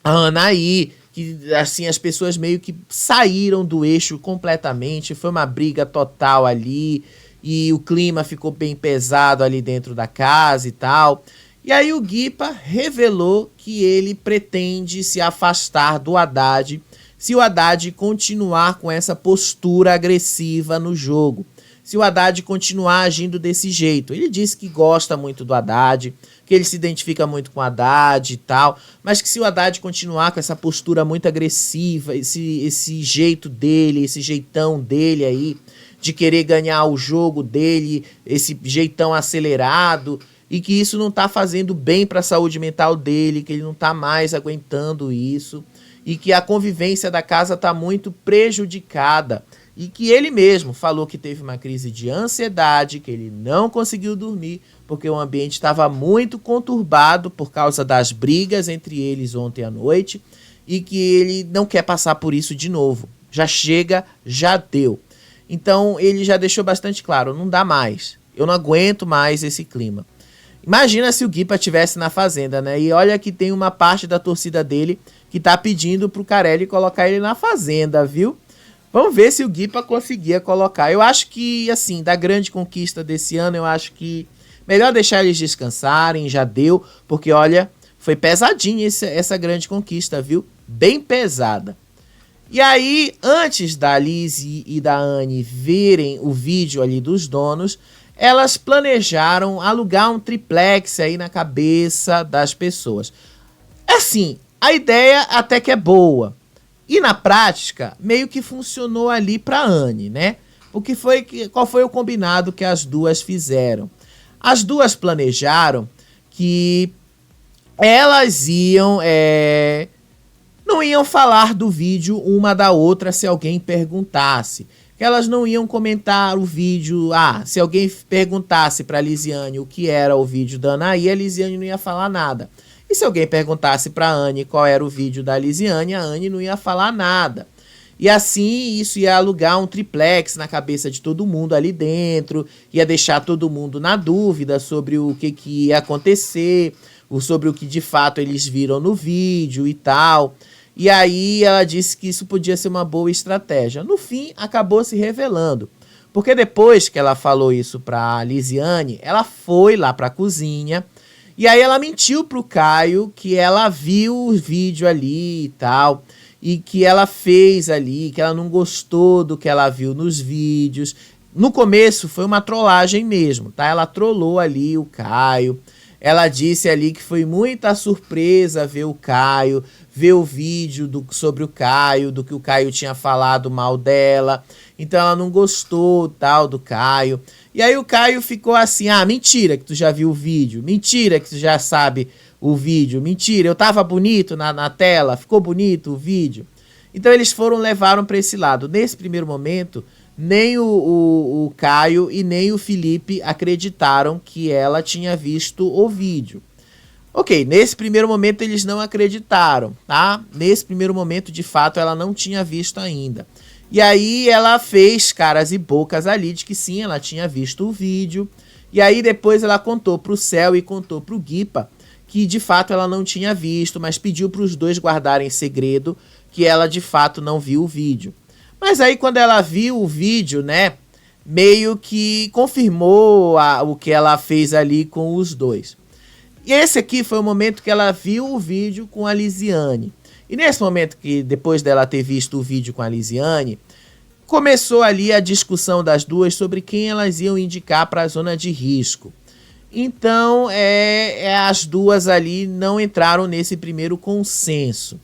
S1: a Anaí, que assim as pessoas meio que saíram do eixo completamente, foi uma briga total ali, e o clima ficou bem pesado ali dentro da casa e tal. E aí o Guipa revelou que ele pretende se afastar do Haddad se o Haddad continuar com essa postura agressiva no jogo. Se o Haddad continuar agindo desse jeito. Ele disse que gosta muito do Haddad, que ele se identifica muito com o Haddad e tal, mas que se o Haddad continuar com essa postura muito agressiva, esse jeito dele, esse jeitão dele aí, de querer ganhar o jogo dele, esse jeitão acelerado, e que isso não tá fazendo bem para a saúde mental dele, que ele não tá mais aguentando isso, e que a convivência da casa tá muito prejudicada, e que ele mesmo falou que teve uma crise de ansiedade, que ele não conseguiu dormir, porque o ambiente estava muito conturbado por causa das brigas entre eles ontem à noite, e que ele não quer passar por isso de novo. Já chega, já deu. Então ele já deixou bastante claro, não dá mais, eu não aguento mais esse clima. Imagina se o Guipa estivesse na Fazenda, né? E olha que tem uma parte da torcida dele que tá pedindo pro Carelli colocar ele na Fazenda, viu? Vamos ver se o Guipa conseguia colocar. Eu acho que, assim, da grande conquista desse ano, eu acho que melhor deixar eles descansarem, já deu, porque, olha, foi pesadinha essa grande conquista, viu? Bem pesada. E aí, antes da Liz e da Anne verem o vídeo ali dos donos, elas planejaram alugar um triplex aí na cabeça das pessoas. Assim, a ideia até que é boa. E na prática, meio que funcionou ali pra Anne, né? Qual foi o combinado que as duas fizeram? As duas planejaram que elas não iam falar do vídeo uma da outra se alguém perguntasse. Que elas não iam comentar o vídeo. Se alguém perguntasse pra Lisiane o que era o vídeo da Anaí, a Lisiane não ia falar nada. E se alguém perguntasse pra Anne qual era o vídeo da Lisiane, a Anne não ia falar nada. E assim isso ia alugar um triplex na cabeça de todo mundo ali dentro, ia deixar todo mundo na dúvida sobre o que ia acontecer, sobre o que de fato eles viram no vídeo e tal. E aí ela disse que isso podia ser uma boa estratégia. No fim, acabou se revelando. Porque depois que ela falou isso pra Lisiane, ela foi lá pra cozinha. E aí ela mentiu pro Caio que ela viu o vídeo ali e tal. E que ela fez ali, que ela não gostou do que ela viu nos vídeos. No começo foi uma trollagem mesmo, tá? Ela trollou ali o Caio. Ela disse ali que foi muita surpresa ver o Caio, ver o vídeo sobre o Caio, do que o Caio tinha falado mal dela. Então ela não gostou tal do Caio. E aí o Caio ficou assim, mentira que tu já viu o vídeo, mentira que tu já sabe o vídeo, mentira, eu tava bonito na tela, ficou bonito o vídeo. Então eles levaram para esse lado. Nesse primeiro momento, nem o Caio e nem o Felipe acreditaram que ela tinha visto o vídeo. Ok, nesse primeiro momento eles não acreditaram, tá? Nesse primeiro momento, de fato, ela não tinha visto ainda. E aí ela fez caras e bocas ali de que sim, ela tinha visto o vídeo. E aí depois ela contou pro Céu e contou pro Guipa que de fato ela não tinha visto, mas pediu para os dois guardarem segredo que ela de fato não viu o vídeo. Mas aí quando ela viu o vídeo, né, meio que confirmou o que ela fez ali com os dois. E esse aqui foi o momento que ela viu o vídeo com a Lisiane. E nesse momento que, depois dela ter visto o vídeo com a Lisiane, começou ali a discussão das duas sobre quem elas iam indicar para a zona de risco. Então, as duas ali não entraram nesse primeiro consenso.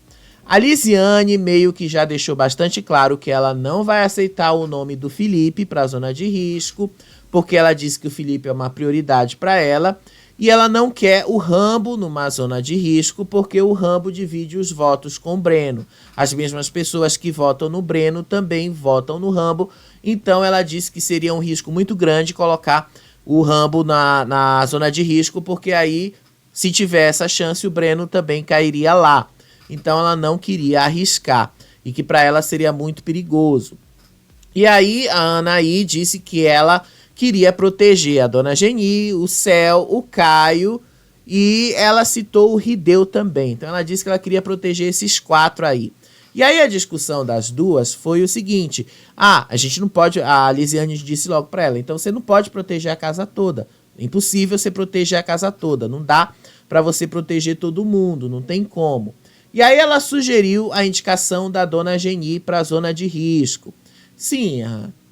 S1: A Lisiane meio que já deixou bastante claro que ela não vai aceitar o nome do Felipe para a zona de risco, porque ela disse que o Felipe é uma prioridade para ela, e ela não quer o Rambo numa zona de risco, porque o Rambo divide os votos com o Breno. As mesmas pessoas que votam no Breno também votam no Rambo, então ela disse que seria um risco muito grande colocar o Rambo na zona de risco, porque aí, se tiver essa chance, o Breno também cairia lá. Então ela não queria arriscar e que para ela seria muito perigoso. E aí a Anaí disse que ela queria proteger a Dona Geni, o Céu, o Caio, e ela citou o Rideu também. Então ela disse que ela queria proteger esses 4 aí. E aí a discussão das duas foi o seguinte: a gente não pode, a Lisiane disse logo para ela, então você não pode proteger a casa toda. É impossível você proteger a casa toda, não dá para você proteger todo mundo, não tem como. E aí ela sugeriu a indicação da Dona Geni para a zona de risco. Sim,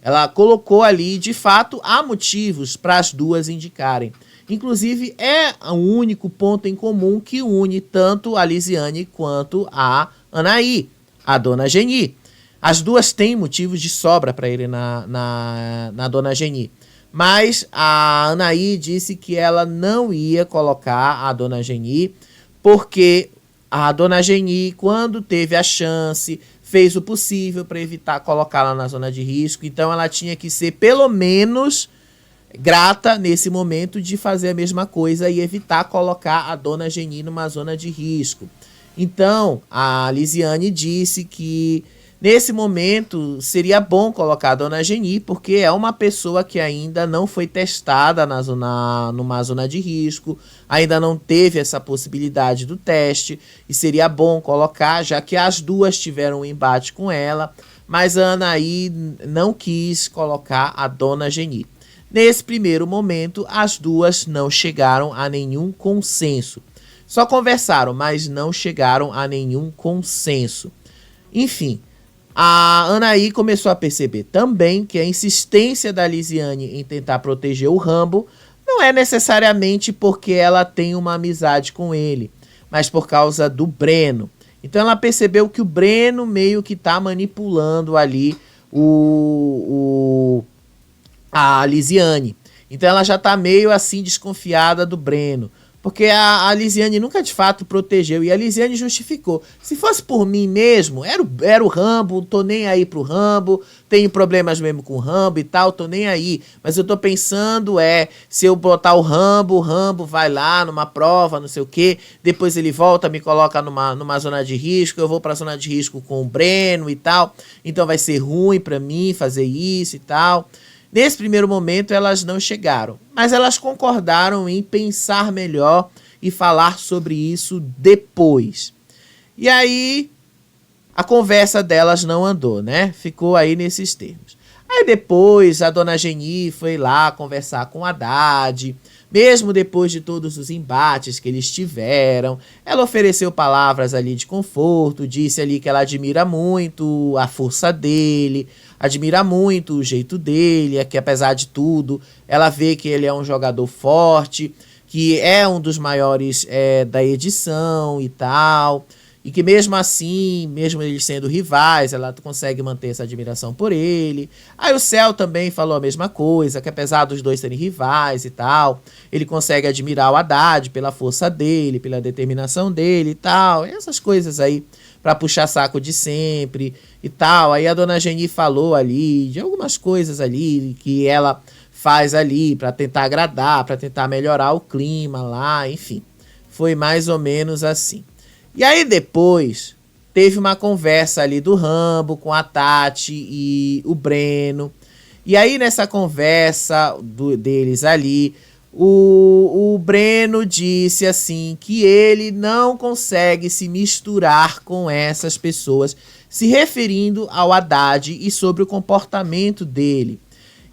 S1: ela colocou ali, de fato, há motivos para as duas indicarem. Inclusive, é o único ponto em comum que une tanto a Lisiane quanto a Anaí, a Dona Geni. As duas têm motivos de sobra para irem na Dona Geni. Mas a Anaí disse que ela não ia colocar a Dona Geni, porque a Dona Geni, quando teve a chance, fez o possível para evitar colocá-la na zona de risco. Então ela tinha que ser, pelo menos, grata nesse momento de fazer a mesma coisa e evitar colocar a Dona Geni numa zona de risco. Então a Lisiane disse que nesse momento seria bom colocar a Dona Geni, porque é uma pessoa que ainda não foi testada numa zona de risco, ainda não teve essa possibilidade do teste, e seria bom colocar, já que as duas tiveram um embate com ela, mas a Anaí não quis colocar a Dona Geni. Nesse primeiro momento, as duas não chegaram a nenhum consenso. Só conversaram, mas não chegaram a nenhum consenso. Enfim, a Anaí começou a perceber também que a insistência da Lisiane em tentar proteger o Rambo não é necessariamente porque ela tem uma amizade com ele, mas por causa do Breno. Então ela percebeu que o Breno meio que tá manipulando ali a Lisiane. Então ela já tá meio assim desconfiada do Breno. Porque a Lisiane nunca de fato protegeu. E a Lisiane justificou. Se fosse por mim mesmo, era o Rambo, tô nem aí pro Rambo, tenho problemas mesmo com o Rambo e tal, tô nem aí. Mas eu tô pensando se eu botar o Rambo vai lá numa prova, não sei o quê, depois ele volta, me coloca numa zona de risco, eu vou pra zona de risco com o Breno e tal, então vai ser ruim pra mim fazer isso e tal. Nesse primeiro momento elas não chegaram, mas elas concordaram em pensar melhor e falar sobre isso depois. E aí a conversa delas não andou, né? Ficou aí nesses termos. Aí depois a dona Geni foi lá conversar com a Haddad, mesmo depois de todos os embates que eles tiveram. Ela ofereceu palavras ali de conforto, disse ali que ela admira muito a força dele, admira muito o jeito dele, que apesar de tudo, ela vê que ele é um jogador forte, que é um dos maiores da edição e tal, e que mesmo assim, mesmo eles sendo rivais, ela consegue manter essa admiração por ele. Aí o Céu também falou a mesma coisa, que apesar dos dois serem rivais e tal, ele consegue admirar o Haddad pela força dele, pela determinação dele e tal, essas coisas aí, pra puxar saco de sempre e tal. Aí a dona Geni falou ali de algumas coisas ali que ela faz ali pra tentar agradar, pra tentar melhorar o clima lá, enfim. Foi mais ou menos assim. E aí depois teve uma conversa ali do Rambo com a Tati e o Breno. E aí nessa conversa deles ali, o Breno disse assim que ele não consegue se misturar com essas pessoas, se referindo ao Haddad e sobre o comportamento dele.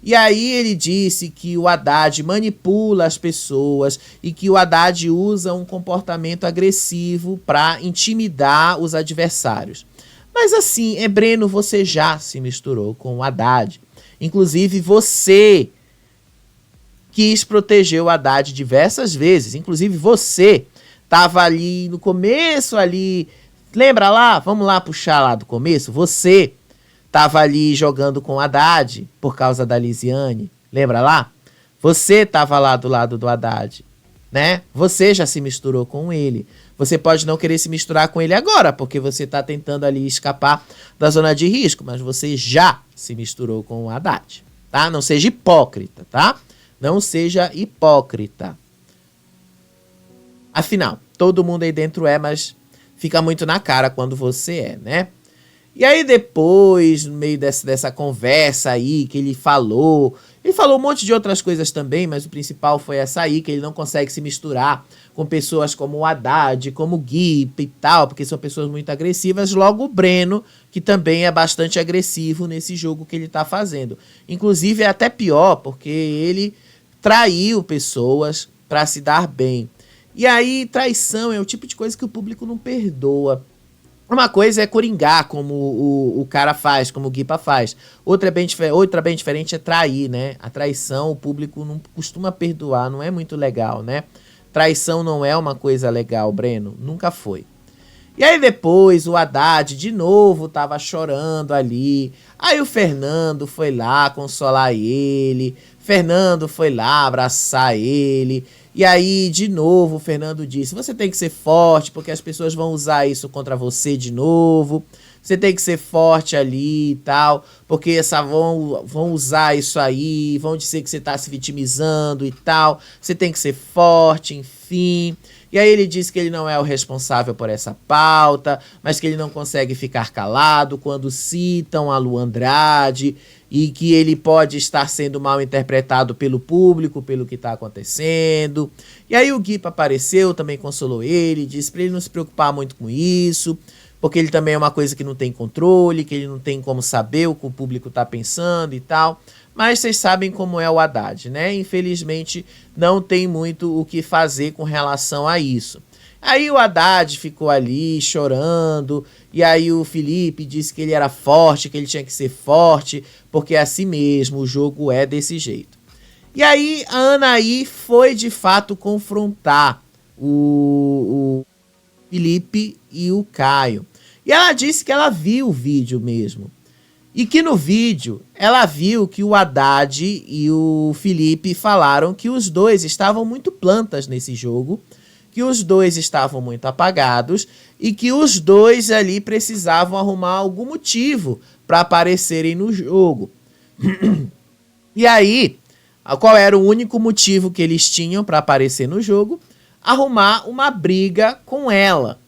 S1: E aí ele disse que o Haddad manipula as pessoas e que o Haddad usa um comportamento agressivo para intimidar os adversários. Mas assim, Breno, você já se misturou com o Haddad. Inclusive você quis proteger o Haddad diversas vezes. Inclusive você estava ali no começo ali. Lembra lá? Vamos lá puxar lá do começo. Você estava ali jogando com o Haddad por causa da Lisiane. Lembra lá? Você estava lá do lado do Haddad, né? Você já se misturou com ele. Você pode não querer se misturar com ele agora, porque você está tentando ali escapar da zona de risco, mas você já se misturou com o Haddad, tá? Não seja hipócrita, tá? Não seja hipócrita. Afinal, todo mundo aí dentro mas fica muito na cara quando você né? E aí depois, no meio dessa conversa aí que ele falou um monte de outras coisas também, mas o principal foi essa aí, que ele não consegue se misturar com pessoas como o Haddad, como o Gui e tal, porque são pessoas muito agressivas. Logo o Breno, que também é bastante agressivo nesse jogo que ele tá fazendo. Inclusive é até pior, porque ele traiu pessoas para se dar bem. E aí traição é o tipo de coisa que o público não perdoa. Uma coisa é coringar, como o cara faz, como o Guipa faz. Outra bem diferente é trair, né? A traição o público não costuma perdoar, não é muito legal, né? Traição não é uma coisa legal, Breno. Nunca foi. E aí depois o Haddad de novo tava chorando ali. Aí o Fernando foi lá consolar ele. Fernando foi lá abraçar ele. E aí, de novo, o Fernando disse, você tem que ser forte, porque as pessoas vão usar isso contra você de novo. Você tem que ser forte ali e tal, porque vão usar isso aí, vão dizer que você tá se vitimizando e tal. Você tem que ser forte, enfim. E aí ele disse que ele não é o responsável por essa pauta, mas que ele não consegue ficar calado quando citam a Lu Andrade e que ele pode estar sendo mal interpretado pelo público, pelo que está acontecendo. E aí o Guipa apareceu, também consolou ele, disse para ele não se preocupar muito com isso, porque ele também é uma coisa que não tem controle, que ele não tem como saber o que o público está pensando e tal. Mas vocês sabem como é o Haddad, né? Infelizmente não tem muito o que fazer com relação a isso. Aí o Haddad ficou ali chorando, e aí o Felipe disse que ele era forte, que ele tinha que ser forte, porque é assim mesmo, o jogo é desse jeito. E aí a Anaí foi de fato confrontar o Felipe e o Caio. E ela disse que ela viu o vídeo mesmo. E que no vídeo ela viu que o Haddad e o Felipe falaram que os dois estavam muito plantas nesse jogo, que os dois estavam muito apagados e que os dois ali precisavam arrumar algum motivo para aparecerem no jogo. E aí, qual era o único motivo que eles tinham para aparecer no jogo? Arrumar uma briga com ela,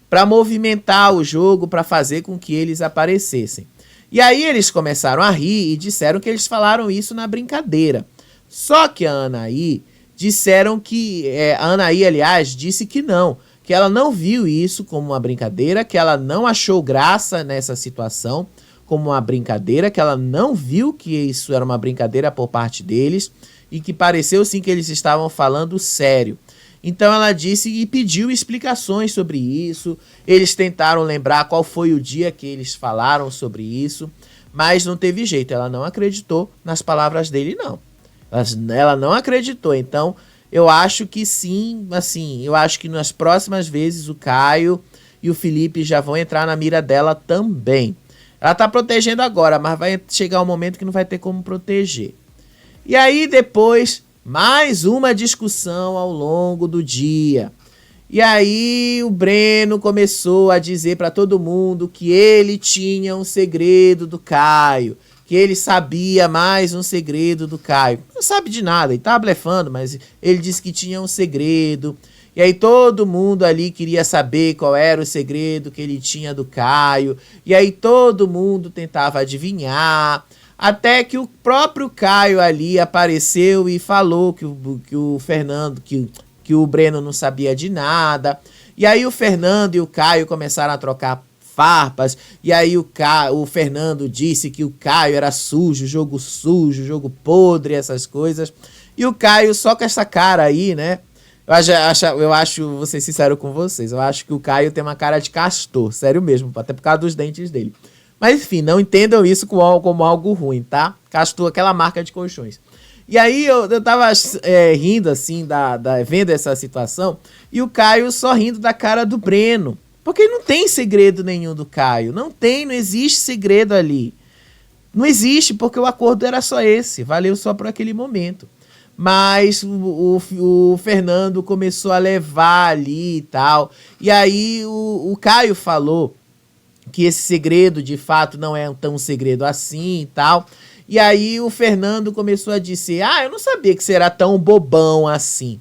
S1: para movimentar o jogo, para fazer com que eles aparecessem. E aí eles começaram a rir e disseram que eles falaram isso na brincadeira. Só que a Anaí disseram que... a Anaí, aliás, disse que não, que ela não viu isso como uma brincadeira, que ela não achou graça nessa situação como uma brincadeira, que ela não viu que isso era uma brincadeira por parte deles e que pareceu sim que eles estavam falando sério. Então ela disse e pediu explicações sobre isso. Eles tentaram lembrar qual foi o dia que eles falaram sobre isso, mas não teve jeito, ela não acreditou nas palavras dele, não. Ela não acreditou, então eu acho que sim, assim, eu acho que nas próximas vezes o Caio e o Felipe já vão entrar na mira dela também. Ela tá protegendo agora, mas vai chegar um momento que não vai ter como proteger. E aí depois, mais uma discussão ao longo do dia. E aí o Breno começou a dizer para todo mundo que ele tinha um segredo do Caio, que ele sabia mais um segredo do Caio. Não sabe de nada, ele tava blefando, mas ele disse que tinha um segredo. E aí todo mundo ali queria saber qual era o segredo que ele tinha do Caio. E aí todo mundo tentava adivinhar. Até que o próprio Caio ali apareceu e falou que o Fernando, que o Breno não sabia de nada. E aí o Fernando e o Caio começaram a trocar farpas. E aí o Fernando disse que o Caio era sujo, jogo podre, essas coisas. E o Caio só com essa cara aí, né? Eu acho, vou ser sincero com vocês, eu acho que o Caio tem uma cara de castor, sério mesmo, até por causa dos dentes dele. Mas enfim, não entendam isso como algo ruim, tá? Castor, aquela marca de colchões. E aí eu tava rindo assim, vendo essa situação, e o Caio só rindo da cara do Breno. Porque não tem segredo nenhum do Caio, não existe segredo ali. Não existe, porque o acordo era só esse, valeu só por aquele momento. Mas o Fernando começou a levar ali e tal. E aí o Caio falou que esse segredo de fato não é tão segredo assim e tal. E aí o Fernando começou a dizer, eu não sabia que você era tão bobão assim.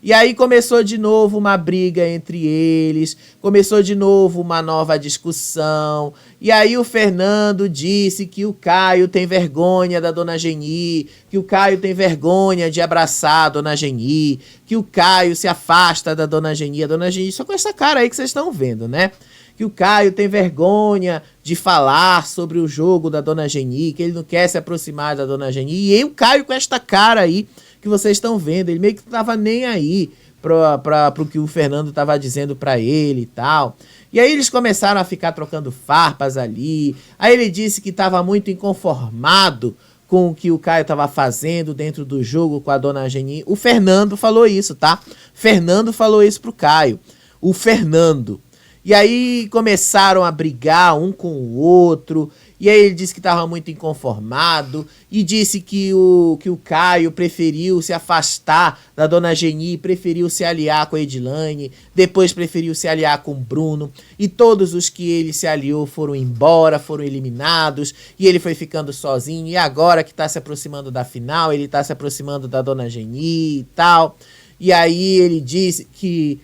S1: E aí começou de novo uma briga entre eles, começou de novo uma nova discussão. E aí o Fernando disse que o Caio tem vergonha da Dona Geni, que o Caio tem vergonha de abraçar a Dona Geni, que o Caio se afasta da Dona Geni. A Dona Geni só com essa cara aí que vocês estão vendo, né? Que o Caio tem vergonha de falar sobre o jogo da Dona Geni, que ele não quer se aproximar da Dona Geni. E aí o Caio com esta cara aí que vocês estão vendo, ele meio que não tava nem aí pro que o Fernando tava dizendo pra ele e tal. E aí eles começaram a ficar trocando farpas ali. Aí ele disse que tava muito inconformado com o que o Caio tava fazendo dentro do jogo com a Dona Geni. O Fernando falou isso, tá? Fernando falou isso pro Caio. O Fernando. E aí começaram a brigar um com o outro. E aí ele disse que estava muito inconformado. E disse que o Caio preferiu se afastar da Dona Geni. Preferiu se aliar com a Edilane. Depois preferiu se aliar com o Bruno. E todos os que ele se aliou foram embora, foram eliminados. E ele foi ficando sozinho. E agora que está se aproximando da final, ele está se aproximando da Dona Geni e tal. E aí ele disse que...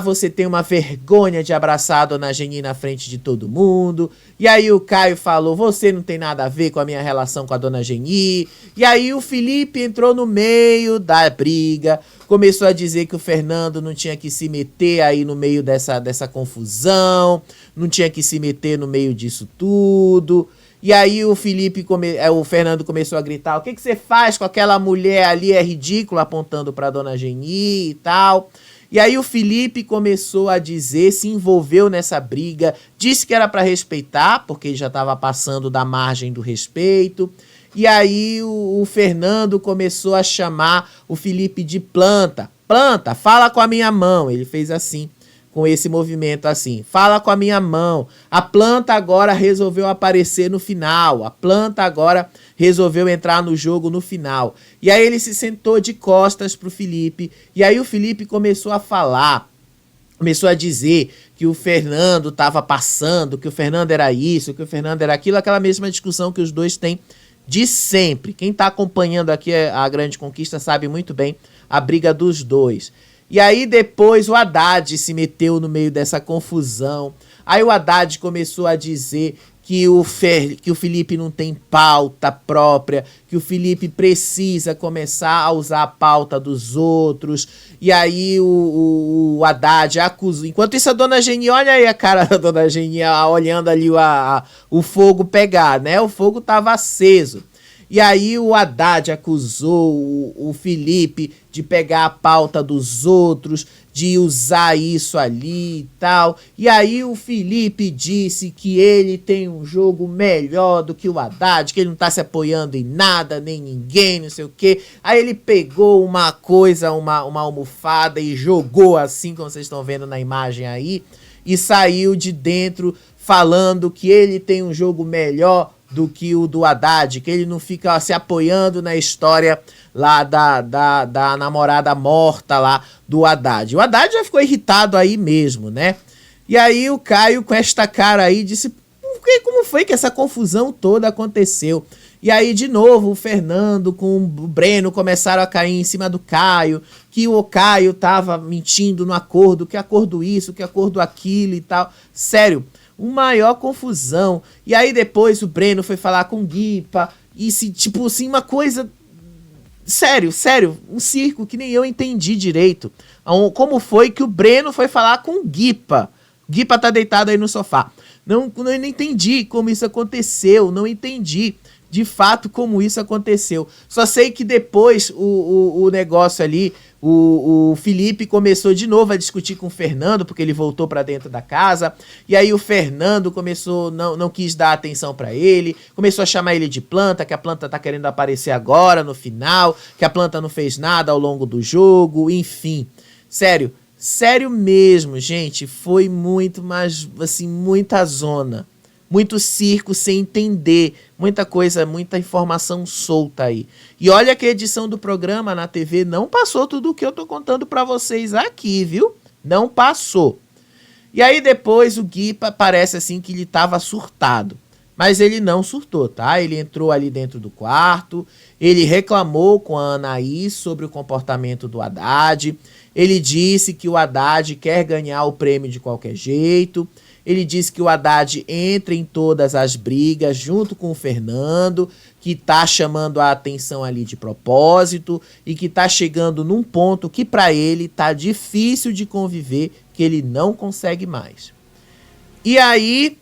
S1: você tem uma vergonha de abraçar a Dona Geni na frente de todo mundo. E aí o Caio falou, você não tem nada a ver com a minha relação com a Dona Geni. E aí o Felipe entrou no meio da briga, começou a dizer que o Fernando não tinha que se meter aí no meio dessa confusão, não tinha que se meter no meio disso tudo. E aí o Fernando começou a gritar, o que você faz com aquela mulher ali, é ridículo, apontando pra Dona Geni e tal. E aí o Felipe começou a dizer, se envolveu nessa briga, disse que era para respeitar, porque ele já estava passando da margem do respeito. E aí o Fernando começou a chamar o Felipe de planta. Planta, fala com a minha mão. Ele fez assim com esse movimento assim. Fala com a minha mão. A planta agora resolveu aparecer no final. A planta agora resolveu entrar no jogo no final. E aí ele se sentou de costas pro Felipe. E aí o Felipe começou a falar. Começou a dizer que o Fernando estava passando, que o Fernando era isso, que o Fernando era aquilo. Aquela mesma discussão que os dois têm de sempre. Quem está acompanhando aqui a Grande Conquista sabe muito bem a briga dos dois. E aí depois o Haddad se meteu no meio dessa confusão. Aí o Haddad começou a dizer que o Felipe não tem pauta própria, que o Felipe precisa começar a usar a pauta dos outros. E aí o Haddad acusou. Enquanto isso a Dona Geni, olha aí a cara da Dona Geni olhando ali o fogo pegar, né? O fogo estava aceso. E aí o Haddad acusou o Felipe de pegar a pauta dos outros, de usar isso ali e tal. E aí o Felipe disse que ele tem um jogo melhor do que o Haddad, que ele não tá se apoiando em nada, nem ninguém, não sei o quê. Aí ele pegou uma coisa, uma almofada e jogou assim, como vocês estão vendo na imagem aí, e saiu de dentro falando que ele tem um jogo melhor do que o do Haddad, que ele não fica se apoiando na história lá da namorada morta lá do Haddad. O Haddad já ficou irritado aí mesmo, né? E aí o Caio com esta cara aí disse, como foi que essa confusão toda aconteceu? E aí de novo o Fernando com o Breno começaram a cair em cima do Caio, que o Caio tava mentindo no acordo, que acordo isso, que acordo aquilo e tal. Sério, maior confusão. E aí depois o Breno foi falar com o Guipa, e tipo assim, uma coisa... Sério, um circo que nem eu entendi direito. Como foi que o Breno foi falar com o Guipa? O Guipa tá deitado aí no sofá. Eu não entendi como isso aconteceu, não entendi de fato como isso aconteceu. Só sei que depois o negócio ali, o Felipe começou de novo a discutir com o Fernando, porque ele voltou pra dentro da casa, e aí o Fernando começou, não quis dar atenção pra ele, começou a chamar ele de planta, que a planta tá querendo aparecer agora, no final, que a planta não fez nada ao longo do jogo, enfim. Sério mesmo, gente, foi muito, mas assim, muita zona. Muito circo sem entender, muita coisa, muita informação solta aí. E olha que a edição do programa na TV não passou tudo o que eu tô contando pra vocês aqui, viu? Não passou. E aí depois o Guipa parece assim que ele tava surtado. Mas ele não surtou, tá? Ele entrou ali dentro do quarto, ele reclamou com a Anaís sobre o comportamento do Haddad, ele disse que o Haddad quer ganhar o prêmio de qualquer jeito. Ele disse que o Haddad entra em todas as brigas junto com o Fernando, que tá chamando a atenção ali de propósito e que tá chegando num ponto que para ele tá difícil de conviver, que ele não consegue mais. E aí,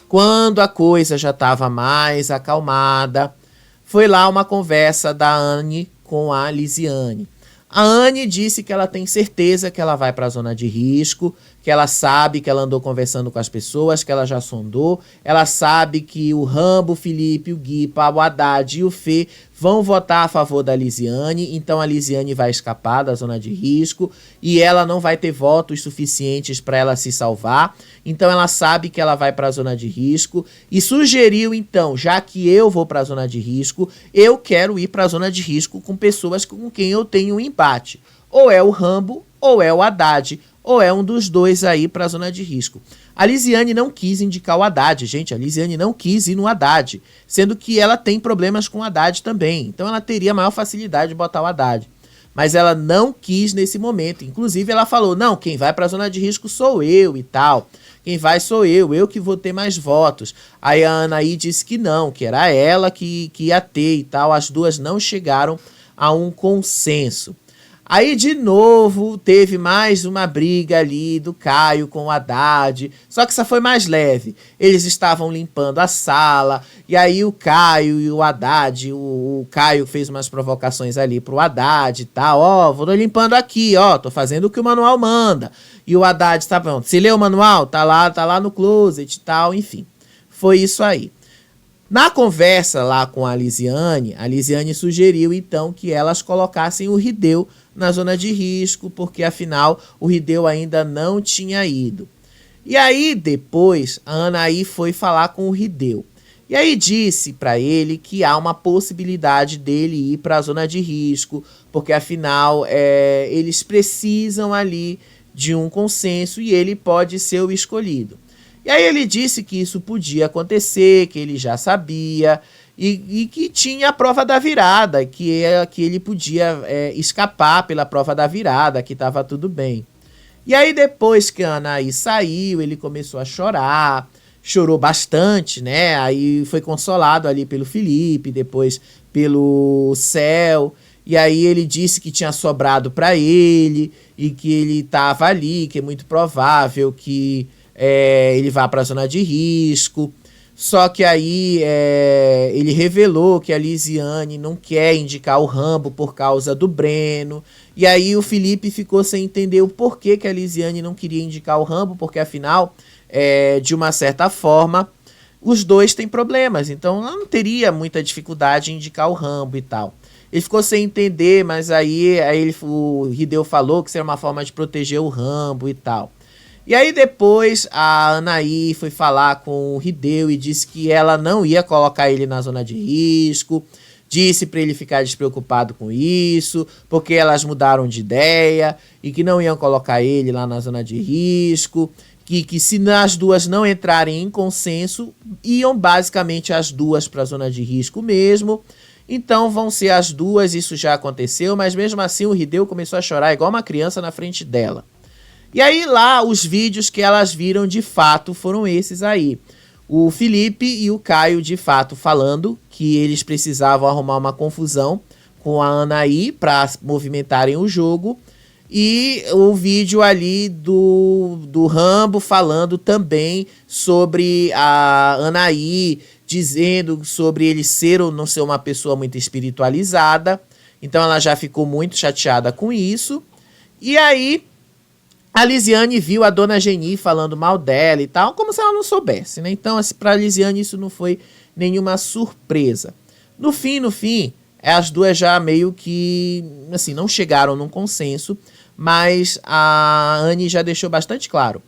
S1: quando a coisa já estava mais acalmada, foi lá uma conversa da Anne com a Lisiane. A Anne disse que ela tem certeza que ela vai para a zona de risco, que ela sabe que ela andou conversando com as pessoas, que ela já sondou, ela sabe que o Rambo, o Felipe, o Guipa, o Haddad e o Fê vão votar a favor da Lisiane, então a Lisiane vai escapar da zona de risco e ela não vai ter votos suficientes para ela se salvar, então ela sabe que ela vai para a zona de risco e sugeriu então, já que eu vou para a zona de risco, eu quero ir para a zona de risco com pessoas com quem eu tenho um embate, ou é o Rambo ou é o Haddad, ou é um dos dois aí para a zona de risco. A Lisiane não quis indicar o Haddad, gente, a Lisiane não quis ir no Haddad, sendo que ela tem problemas com o Haddad também, então ela teria maior facilidade de botar o Haddad. Mas ela não quis nesse momento, inclusive ela falou, não, quem vai para a zona de risco sou eu e tal, quem vai sou eu que vou ter mais votos. Aí a Anaí disse que não, que era ela que ia ter e tal, as duas não chegaram a um consenso. Aí, de novo, teve mais uma briga ali do Caio com o Haddad, só que essa foi mais leve. Eles estavam limpando a sala, e aí o Caio e o Haddad, o Caio fez umas provocações ali pro Haddad e tal, ó, vou limpando aqui, ó, tô fazendo o que o manual manda. E o Haddad tá pronto, se lê o manual, tá lá no closet e tal, enfim. Foi isso aí. Na conversa lá com a Lisiane sugeriu então que elas colocassem o Hideo na zona de risco, porque afinal o Hideo ainda não tinha ido. E aí depois a Anaí foi falar com o Hideo. E aí disse para ele que há uma possibilidade dele ir para a zona de risco, porque afinal eles precisam ali de um consenso e ele pode ser o escolhido. E aí ele disse que isso podia acontecer, que ele já sabia e que tinha a prova da virada, que ele podia escapar pela prova da virada, que estava tudo bem. E aí depois que a Anaí saiu, ele começou a chorar, chorou bastante, né? Aí foi consolado ali pelo Felipe, depois pelo Céu. E aí ele disse que tinha sobrado para ele e que ele estava ali, que é muito provável que ele vá para a zona de risco. Só que aí ele revelou que a Lisiane não quer indicar o Rambo por causa do Breno. E aí o Felipe ficou sem entender o porquê que a Lisiane não queria indicar o Rambo, porque afinal, de uma certa forma, os dois têm problemas. Então ela não teria muita dificuldade em indicar o Rambo e tal. Ele ficou sem entender, mas aí o Hideo falou que seria uma forma de proteger o Rambo e tal. E aí depois a Anaí foi falar com o Hideo e disse que ela não ia colocar ele na zona de risco, disse para ele ficar despreocupado com isso, porque elas mudaram de ideia e que não iam colocar ele lá na zona de risco, que se as duas não entrarem em consenso, iam basicamente as duas para a zona de risco mesmo. Então vão ser as duas, isso já aconteceu, mas mesmo assim o Hideo começou a chorar igual uma criança na frente dela. E aí lá os vídeos que elas viram de fato foram esses aí. O Felipe e o Caio de fato falando que eles precisavam arrumar uma confusão com a Anaí para movimentarem o jogo. E o vídeo ali do Rambo falando também sobre a Anaí, dizendo sobre ele ser ou não ser uma pessoa muito espiritualizada. Então ela já ficou muito chateada com isso. E aí a Lisiane viu a dona Geni falando mal dela e tal, como se ela não soubesse, né? Então, assim, pra Lisiane isso não foi nenhuma surpresa. No fim, as duas já meio que, assim, não chegaram num consenso, mas a Anne já deixou bastante claro.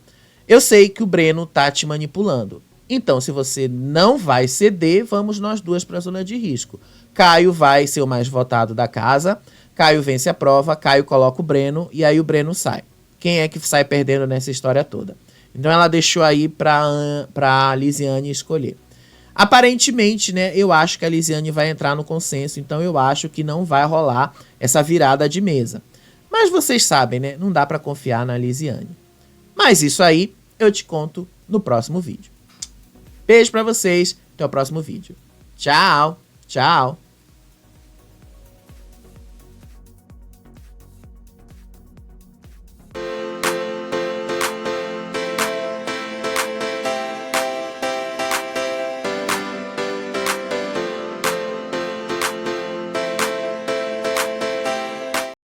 S1: Eu sei que o Breno tá te manipulando. Então, se você não vai ceder, vamos nós duas pra zona de risco. Caio vai ser o mais votado da casa, Caio vence a prova, Caio coloca o Breno e aí o Breno sai. Quem é que sai perdendo nessa história toda? Então ela deixou aí pra Lisiane escolher. Aparentemente, né, eu acho que a Lisiane vai entrar no consenso, então eu acho que não vai rolar essa virada de mesa. Mas vocês sabem, né, não dá pra confiar na Lisiane. Mas isso aí eu te conto no próximo vídeo. Beijo pra vocês, até o próximo vídeo. Tchau, tchau.